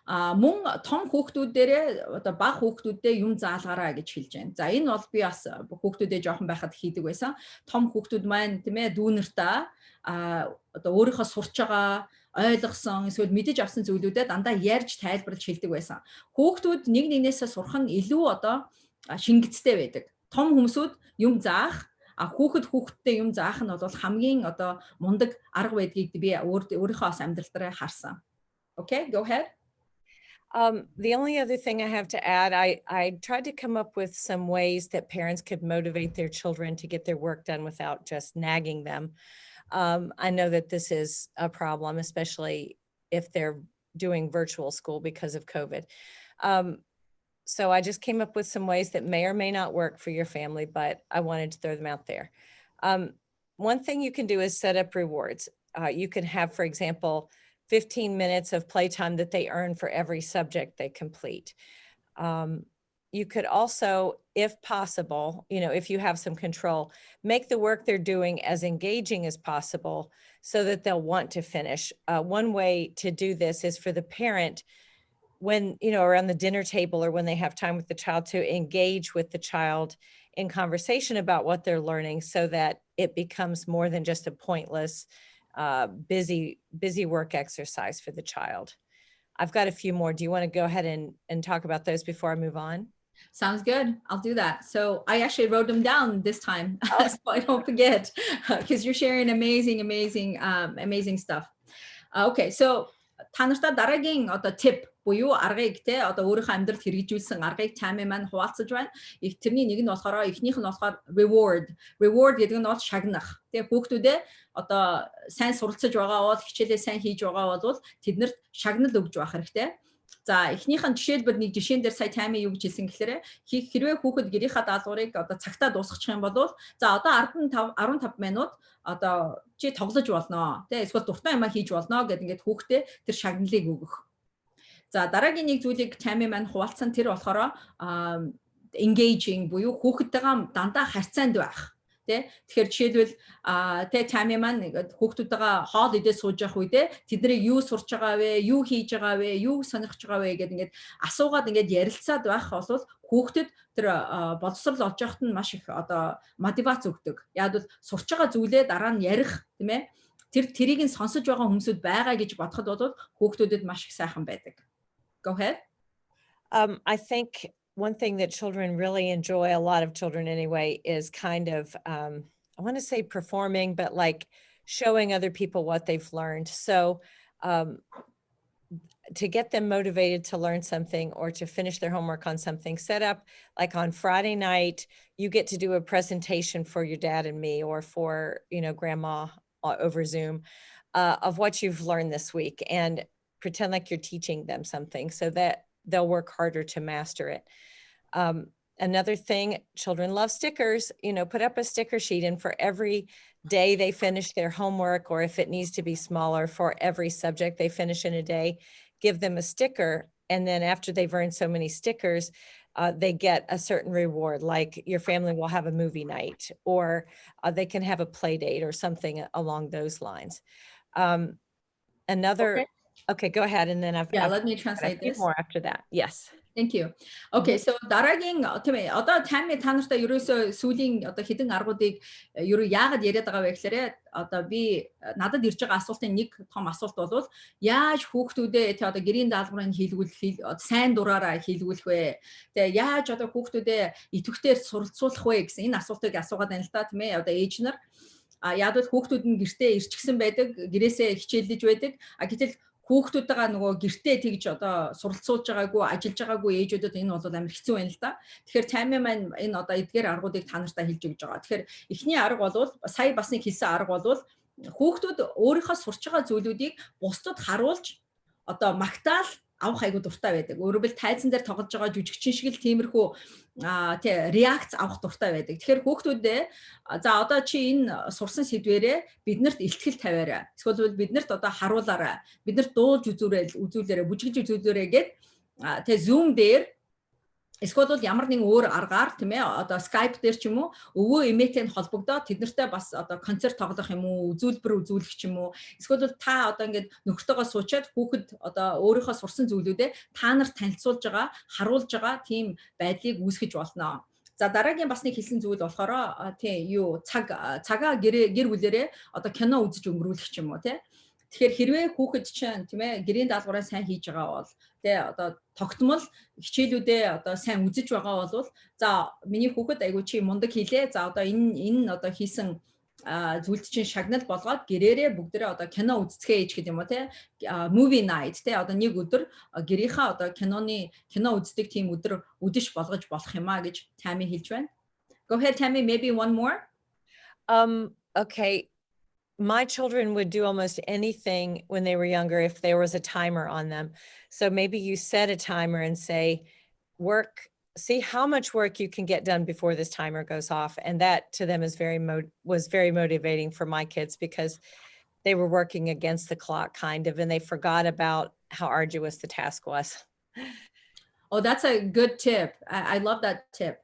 Мөн том хүүхдүүдээрээ одоо бага хүүхдүүддээ юм заалгаараа гэж хэлж байна. За энэ бол би бас хүүхдүүдээ жоохон байхад хийдэг байсан. Том хүүхдүүд маань тийм ээ дүүнэртээ одоо өөрийнхөө сурч байгаа ойлгосон эсвэл мэдэж авсан зүйлүүдэд дандаа ярьж тайлбарлаж хэлдэг байсан. Хүүхдүүд нэг нэгнээсээ сурах нь илүү одоо шингэцтэй байдаг. Том хүмүүсүүд юм заах, хүүхдтэй юм заах нь бол хамгийн одоо мундаг арга байдгийг би өөрийнхөө бас амьдрал дээр харсан. Okay, go ahead. The only other thing I have to add, I tried to come up with some ways that parents could motivate their children to get their work done without just nagging them. I know that this is a problem, especially if they're doing virtual school because of COVID. So I just came up with some ways that may or may not work for your family, but I wanted to throw them out there. One thing you can do is set up rewards. You can have, for example, 15 minutes of playtime that they earn for every subject they complete. You could also, if possible, if you have some control, make the work they're doing as engaging as possible so that they'll want to finish. One way to do this is for the parent, when, around the dinner table or when they have time with the child, to engage with the child in conversation about what they're learning so that it becomes more than just a pointless, busy work exercise for the child. I've got a few more. Do you want to go ahead and talk about those before I move on? Sounds good. I'll do that. So I actually wrote them down this time so I don't forget, because you're sharing amazing stuff. Okay, so та нартай дараагийн одоо tip буюу аргыг те одоо өөрийнхөө амьдралд хэрэгжүүлсэн аргыг чамын маань хуваалцаж байна. Тэрний нэг нь болохоор эхнийх нь болохоор reward гэдэг нь бол шагнах. Тэгээ хүүхдүүдээ одоо сайн суралцаж байгаа бол хичээлээ сайн хийж байгаа бол тэднэрт шагнал өгж байх хэрэгтэй. За эхнийх нь жишээлбэл нэг жишээн дээр сая таймын юу гэж хэлсэн гэхээр хэрвээ хүүхэд гэрийнхаа даалгаврыг одоо цагтаа дуусгачих юм бол за одоо 15 минут одоо чи тоглож болно тий эсвэл дуртай юмаа хийж болно гэдэг ингээд хүүхдээ тэр шагналыг өгөх. За дараагийн нэг зүйлийг таймын маань хуваалцсан тэр болохоор engaging буюу хүүхэдтэйгээ дандаа харьцаанд байх. Тэгэхээр жишээлбэл таймын маань хүүхдүүдтэйгээ хоол идэж сууж явах үедээ тэднийг юу сурч байгаа вэ, юу хийж байгаа вэ, юу сонирхож байгаа вэ гэдэг ингээд асуугаад ингээд ярилцаад байх бол хүүхдэд тэр боловсрол олж явахт нь маш их одоо мотивац өгдөг. Яг бол сурч байгаа зүйлээ дараа нь ярих, тийм ээ. Тэрийг нь сонсож байгаа хүмүүсүүд байгаа гэж бодоход бол хүүхдүүдэд маш их сайхан байдаг. Go ahead. I think one thing that children really enjoy, a lot of children anyway, is kind of, I want to say performing, but like showing other people what they've learned. So to get them motivated to learn something or to finish their homework on something, set up like on Friday night, you get to do a presentation for your dad and me, or for, grandma over Zoom, of what you've learned this week, and pretend like you're teaching them something so that they'll work harder to master it. Another thing, children love stickers. Put up a sticker sheet, and for every day they finish their homework, or if it needs to be smaller, for every subject they finish in a day, give them a sticker. And then after they've earned so many stickers, they get a certain reward, like your family will have a movie night, or they can have a play date or something along those lines. Okay, go ahead. And then let me translate this. More after that. Yes. Thank you. Okay, so дараагийн тийм ээ одоо таймын та нартай ерөөсөө сүүлийн одоо хэдэн аргуудыг ерөө яагаад яриад байгаа вэ гэхээр одоо би надад ирж байгаа асуултын нэг том асуулт бол яаж хүүхдүүдээ тий одоо гэрийн даалгаврыг сайн дураараа хийлгүүлэх вэ? Тэгээ яаж одоо хүүхдүүдээ идэвхтэй суралцуулах вэ гэсэн энэ асуултыг асуугаад байна л да тийм ээ одоо ээж нар яг л хүүхдүүд нь гэртээ ирчихсэн байдаг, гэрээсээ хичээллэж байдаг. Гэтэл хүүхдүүдтэйгээ нөгөө гэртээ тэгж одоо суралцуулж байгаагүй, ажиллаж байгаагүй ээжүүдэд энэ бол амар хэцүү байна л да. Тэгэхээр таймын маань энэ одоо эдгээр аргуудыг та нартай хэлж өгж байгаа. Тэгэхээр эхний арга бол сая бас нэг хэлсэн арга бол хүүхдүүд өөрийнхөө сурч байгаа зүйлүүдийг бусдад харуулж одоо магтаал авах айгуу дуртай байдаг. Өөрөөр хэлбэл тайзан дээр тоглож байгаа жүжигчин шиг л тиймэрхүү реакц авах дуртай байдаг. Тэгэхээр хүүхдүүдээ за одоо чи энэ сурсан сэдвэрээ биднэрт илтгэл тавиарай. Эсвэл биднэрт одоо харуулаарай. Биднэрт дуулж үзүүлээрэй, бүжиглж үзүүлээрэй гэд Zoom дээр эсвэл бол ямар нэгэн өөр аргаар тийм ээ одоо Skype дээр ч юм уу өвөө эмээтэй холбогдоод тэднэртэй бас одоо концерт тоглох юм уу, үзүүлбэр үзүүлэх ч юм уу. Эсвэл бол та одоо ингээд нөхөртөөгөө суучаад хүүхэд одоо өөрийнхөө сурсан зүйлүүдээ та нарт танилцуулж байгаа, харуулж байгаа тийм байдлыг үүсгэж болно. За дараагийн бас нэг хэлсэн зүйл болохоор цагаа гэр бүлэрээ одоо кино үзэж өнгөрүүлэх ч юм уу тийм. Тэгэхээр хэрвээ хүүхэд чинь тийм ээ гэрийн даалгавраа сайн хийж байгаа бол одоо тогтмол хичээлүүдээ одоо сайн үзэж байгаа бол за миний хүүхэд айгуу чи мундаг хийлээ. За одоо энэ одоо хийсэн зүйлд чинь шагнал болгоод гэрээрээ бүгдээрээ одоо кино үзцгээе ч гэдэг юм уу те movie night те одоо нэг өдөр гэрийнхаа одоо кино үздэг тийм өдөр үдэш болгож болох юм а гэж Tammy хэлж байна. Go ahead, Tammy, maybe one more. Okay. My children would do almost anything when they were younger if there was a timer on them. So maybe you set a timer and say, see how much work you can get done before this timer goes off. And that to them is was very motivating for my kids because they were working against the clock kind of, and they forgot about how arduous the task was. Oh, that's a good tip. I love that tip.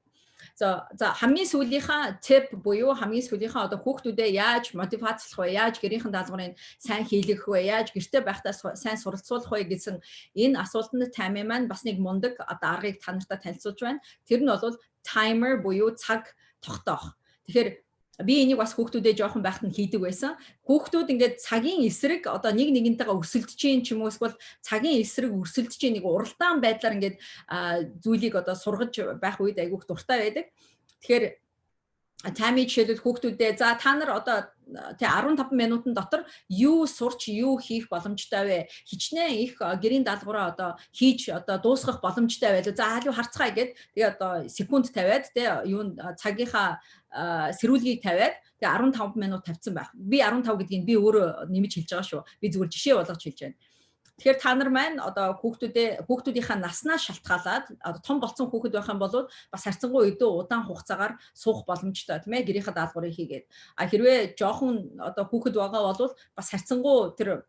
За хамгийн сүүлийнхаа tip буюу хамгийн сүүлийнхаа одоо хүүхдүүдэд яаж мотивацлах вэ? Яаж гэрийнхэн даалгаврыг сайн хийлгэх вэ? Яаж гэртээ байхдаа сайн суралцуулах вэ гэсэн энэ асуултанд Tammy маань бас нэг мундаг одоо аргыг та нартай танилцуулж байна. Тэр нь бол timer буюу цаг тогтоох. Тэгэхээр би энийг бас хүүхдүүдэд жоохон байхад нь хийдэг байсан. Хүүхдүүд ингээд цагийн эсрэг одоо нэг нэгнтэйгээ өрсөлдөж чинь ч юм уу эсвэл цагийн эсрэг өрсөлдөж чинь нэг уралдаан байдлаар ингээд зүйлийг одоо сургаж байх үед айгүйх дуртай байдаг. Тэгэхээр Tammy жишээлбэл хүүхдүүдэд за та нар одоо 15 минутын дотор юу сурч юу хийх боломжтой вэ? Хичнээн их гэрийн даалгавраа одоо хийж одоо дуусгах боломжтой байлаа. За хаалуу харцгаая гэд тэгээ одоо секунд тавиад тэгээ юу цагийнхаа сэрүүлгийг тавиад тэгээ 15 минут тавьсан байх. Би 15 гэдгийг би өөрөө нэмж хэлж байгаа шүү. Би зүгээр жишээ болгож хэлж байна. Тэгэхээр та нар маань одоо хүүхдүүдийнхаа наснаа шалтгаалаад одоо том болсон хүүхэд байх юм бол бас харьцангуй өдөө удаан хугацаагаар суух боломжтой тийм ээ гэрийнхаа даалгаврыг хийгээд. Хэрвээ жоохон одоо хүүхэд байгаа бол бас харьцангуй тэр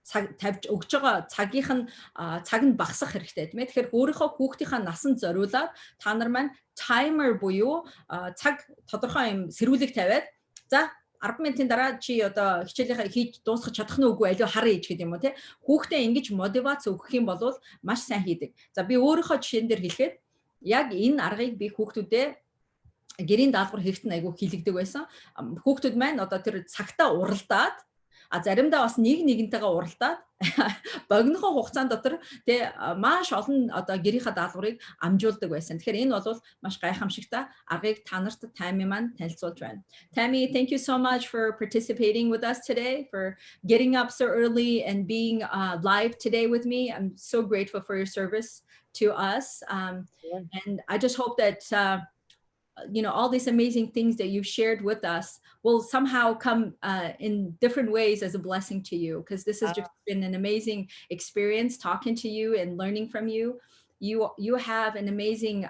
цаг тавьж өгж байгаа цаг нь багасах хэрэгтэй тийм ээ. Тэгэхээр өөрийнхөө хүүхдийнхаа насанд зориулаад та нар маань timer буюу цаг тодорхой юм сэрүүлэг тавиад за 10 минутын дараа чи одоо хичээлээ хийж дуусгах чадах нь үгүй аливаа харъя гэдэг юм уу те хүүхдээ ингэж мотивац өгөх юм бол маш сайн хийдэг. За би өөрийнхөө жишээн дээр хэлэхэд яг энэ аргыг би хүүхдүүдэд гэрийн даалгавар хийхэд нь айгүй хилэгдэг байсан. Хүүхдүүд маань одоо тэр цагтаа уралдаад заримдаа бас нэгнтэйгээ уралдаад богинохоо хугацаанд дотор тэ маш олон одоо гэрийнхаа даалгаврыг амжуулдаг байсан. Тэгэхээр энэ бол маш гайхамшигтай аргыг та нарт Tammy маань танилцуулж байна. Tammy, thank you so much for participating with us today, for getting up so early and being live today with me. I'm so grateful for your service to us. And I just hope that all these amazing things that you've shared with us will somehow come in different ways as a blessing to you, because this has just been an amazing experience talking to you and learning from you. You have an amazing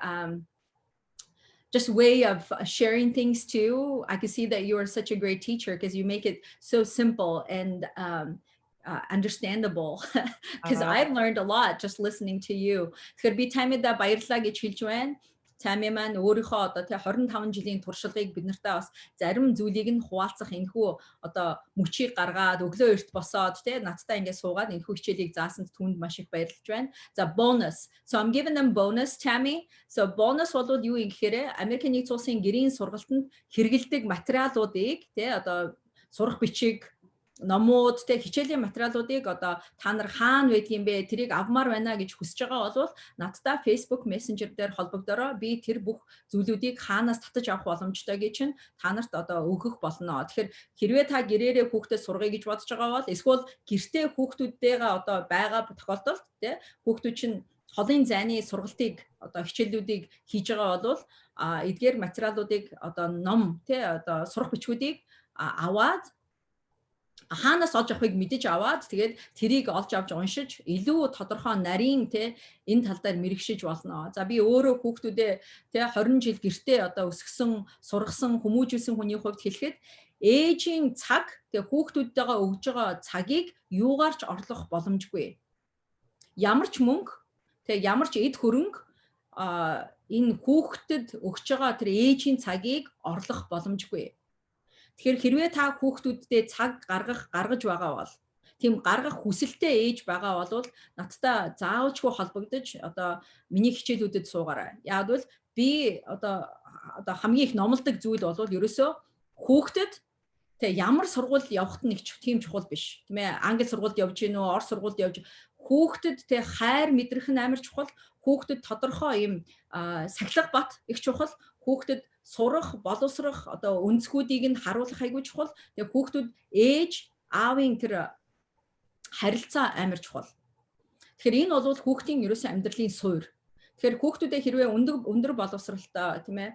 just way of sharing things too. I can see that you are such a great teacher because you make it so simple and understandable, because I've learned a lot just listening to you. Тэгэхээр би Tammy-да баярлалаа гэж хэлж байна. Tammy маань өөрийнхөө одоо 25 жилийн туршлагыг бид нартай бас зарим зүйлийг нь хуваалцах энэхүү одоо мөчийг гаргаад өглөө эрт босоод надтай ингээд суугаад энэхүү хичээлийг заасанд түнд маш их баярлж байна. За bonus. So I'm giving them bonus, Tammy. So bonus бол юу юм гэхээр Америкийн нэгдсэн улсын гэрийн сургалтанд хэрэгэлдэг материалуудыг одоо сурах бичиг номууд хичээлийн материалуудыг одоо та нар хаана байдгийм бэ тэрийг авмаар байна гэж хүсэж байгаа бол надтай Facebook Messenger дээр холбогдороо би тэр бүх зүйлүүдийг хаанаас татаж авах боломжтой гэж чинь та нарт одоо өгөх болно. Тэгэхээр хэрвээ та гэрээрээ хүүхдэд сургая гэж бодож байгаа бол эсвэл гэртээ хүүхдүүдтэйгээ одоо байгаа тохиолдолд хүүхдүүд чинь холын зайны сургалтыг одоо хичээлүүдийг хийж байгаа бол эдгээр материалуудыг одоо ном одоо сурах бичгүүдийг аваад хаанаас олж авахыг мэдэж аваад тэгээд тэрийг олж авч уншиж илүү тодорхой нарийн энэ тал дээр мэрэгшиж болно. За би өөрөө хүүхдүүдээ 20 жил гэртээ одоо өсгсөн, сургасан, хүмүүжүүлсэн хүний хувьд хэлэхэд ээжийн цаг хүүхдүүдтэйгээ өгж байгаа цагийг юугаар ч орлох боломжгүй. Ямар ч мөнгө, ямар ч эд хөрөнгө энэ хүүхдэд өгж байгаа тэр ээжийн цагийг орлох боломжгүй. Тэгэхээр хэрвээ та хүүхдүүддээ цаг гаргаж байгаа бол тийм гаргах хүсэлтэй ээж байгаа бол надтай заавалчгүй холбогдож одоо миний хичээлүүдэд суугаарай. Яг бол би одоо хамгийн их номлодог зүйл бол ерөөсөө хүүхдэд ямар сургууль явахт нэг тийм чухал биш. Тийм ээ. Англи сургуульд явж гин үү, орос сургуульд явж хүүхдэд тэ хайр мэдрэх нь амар чухал. Хүүхдэд тодорхой юм сахилга бат их чухал. Хүүхдэд сурах, боловсрох одоо өнцгүүдийг нь харуулах айгүй чухал. Тэгээ хүүхдүүд ээж, аавын тэр харилцаа амар чухал. Тэгэхээр энэ бол хүүхдийн ерөөсөн амьдралын суурь. Тэгэхээр хүүхдүүдээ хэрвээ өндөр боловсралтай тийм ээ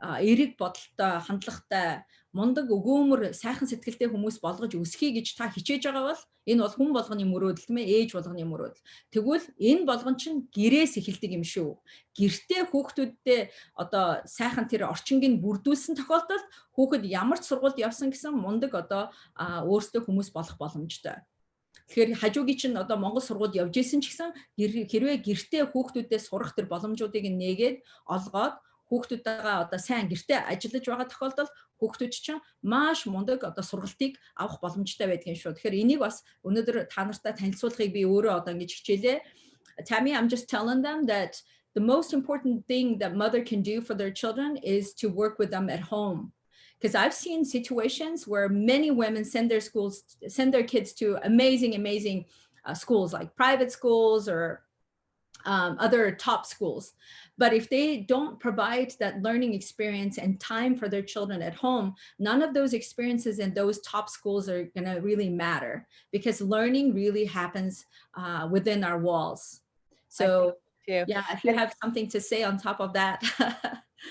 эерэг бодолтой, хандлагатай, мундаг өгөөмөр, сайхан сэтгэлтэй хүмүүс болгож өсгий гэж та хичээж байгаа бол энэ бол хүн болгоны мөрөөдөл тийм ээ, ээж болгоны мөрөөдөл. Тэгвэл энэ болгон чинь гэрээс эхэлдэг юм шүү. Гэртээ хүүхдүүддээ одоо сайхан тэр орчингийг бүрдүүлсэн тохиолдолд хүүхэд ямар ч сургуульд явсан гэсэн мундаг одоо өөрсдөө хүмүүс болох боломжтой. Тэгэхээр хажуугийн чинь одоо Монгол сургуульд явж исэн ч гэсэн хэрвээ гэртээ хүүхдүүддээ сурах тэр боломжуудыг нээгээд олгоод хүүхдүүдтэйгээ одоо сайн гэртээ ажиллаж байгаа тохиолдолд хүүхдүүд чинь маш мундаг одоо сургалтыг авах боломжтой байдгийн шүү. Тэгэхээр энийг бас өнөөдөр та нартай танилцуулахыг би өөрөө одоо ингэж хичээлээ. Tammy, I'm just telling them that the most important thing that mother can do for their children is to work with them at home. Because I've seen situations where many women send their kids to amazing schools like private schools or other top schools. But if they don't provide that learning experience and time for their children at home, none of those experiences in those top schools are going to really matter, because learning really happens within our walls. So yeah, if you have something to say on top of that.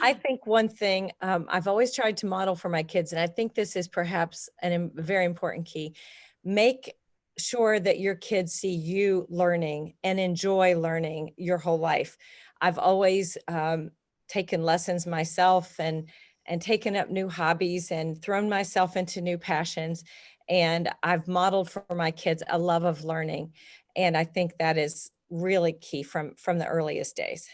I think one thing I've always tried to model for my kids, and I think this is perhaps a very important key, make sure that your kids see you learning and enjoy learning your whole life. I've always taken lessons myself and taken up new hobbies and thrown myself into new passions. And I've modeled for my kids a love of learning. And I think that is really key from the earliest days.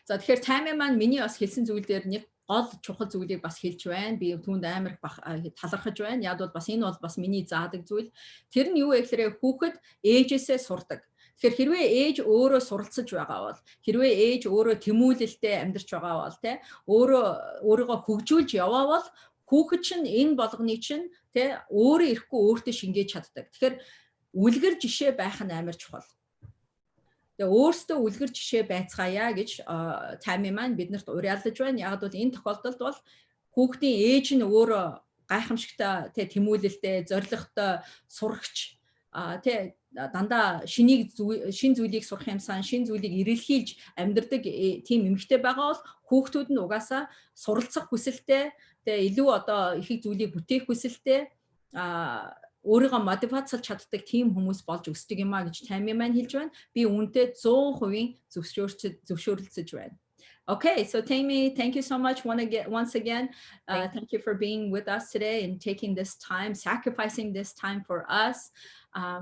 За тэгэхээр таймын маань миний бас хэлсэн зүйл дээр нэг гол чухал зүйлийг бас хэлж байна. Би түүнд амар талархаж байна. Яг бол бас энэ бол бас миний заадаг зүйл. Тэр нь юу вэ гэхээр хүүхэд ээжээсээ сурдаг. Тэгэхээр хэрвээ ээж өөрөө суралцж байгаа бол, хэрвээ ээж өөрөө тэмүүлэлтэй амьдарч байгаа бол, өөрийгөө хөгжүүлж яваа бол хүүхэд чинь энэ болгоныг чинь өөрөө ирэхгүй өөртөө шингээж чаддаг. Тэгэхээр үлгэр жишээ байх нь амар чухал. Тэгээ өөртөө үлгэр жишээ байцгаая гэж Tammy маань биднэрт уриалж байна. Яг бол энэ тохиолдолд бол хүүхдийн ээж нь өөрөө гайхамшигтай тэмүүлэлтэй, зоригтой сурагч дандаа шин зүйлийг сурах юмсан, шин зүйлийг эрэлхийлж амьдрдаг тийм эмэгтэй байгаа бол хүүхдүүд нь угаасаа суралцах хүсэлтэй, илүү одоо их зүйлийг бүтээх хүсэлтэй, өөрийгөө мотивацлж чаддаг тийм хүмүүс болж өсдөг юм а гэж Tammy маань хэлж байна. Би үүнтэй 100% зөвшөөрлөж байна. Okay, so Tammy, thank you so much once again. Thank you for being with us today and taking this time, sacrificing this time for us.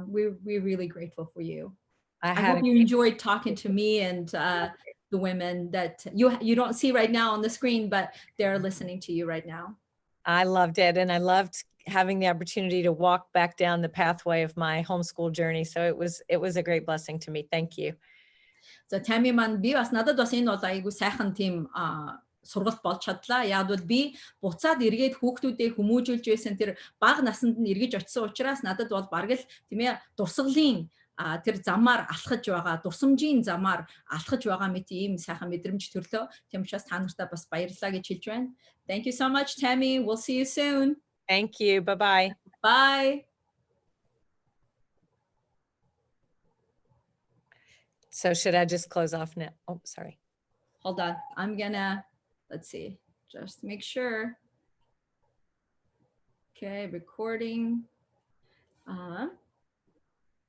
We're really grateful for you. I hope you enjoyed talking to me and the women that you don't see right now on the screen, but they're listening to you right now. I loved it, and I loved having the opportunity to walk back down the pathway of my homeschool journey. So it was a great blessing to me. Thank you. За Tammy маань би бас надад бас энэ бол айгүй сайхан тийм сургалт болж чадлаа. Яг бол би буцаад эргээд хүүхдүүдээ хүмүүжүүлж байсан тэр бага наснд нь эргэж очисон учраас надад бол бараг л тийм ээ дурсгалын тэр замаар алхаж байгаа, дурсамжийн замаар алхаж байгаа мэт ийм сайхан мэдрэмж төрлөө. Тийм учраас та нартай бас баярлалаа гэж хэлж байна. Thank you so much, Tammy. We'll see you soon. Thank you. Bye-bye. Bye. So should I just close off now? Oh, sorry. Hold on. I'm gonna, let's see, just make sure. Okay, recording.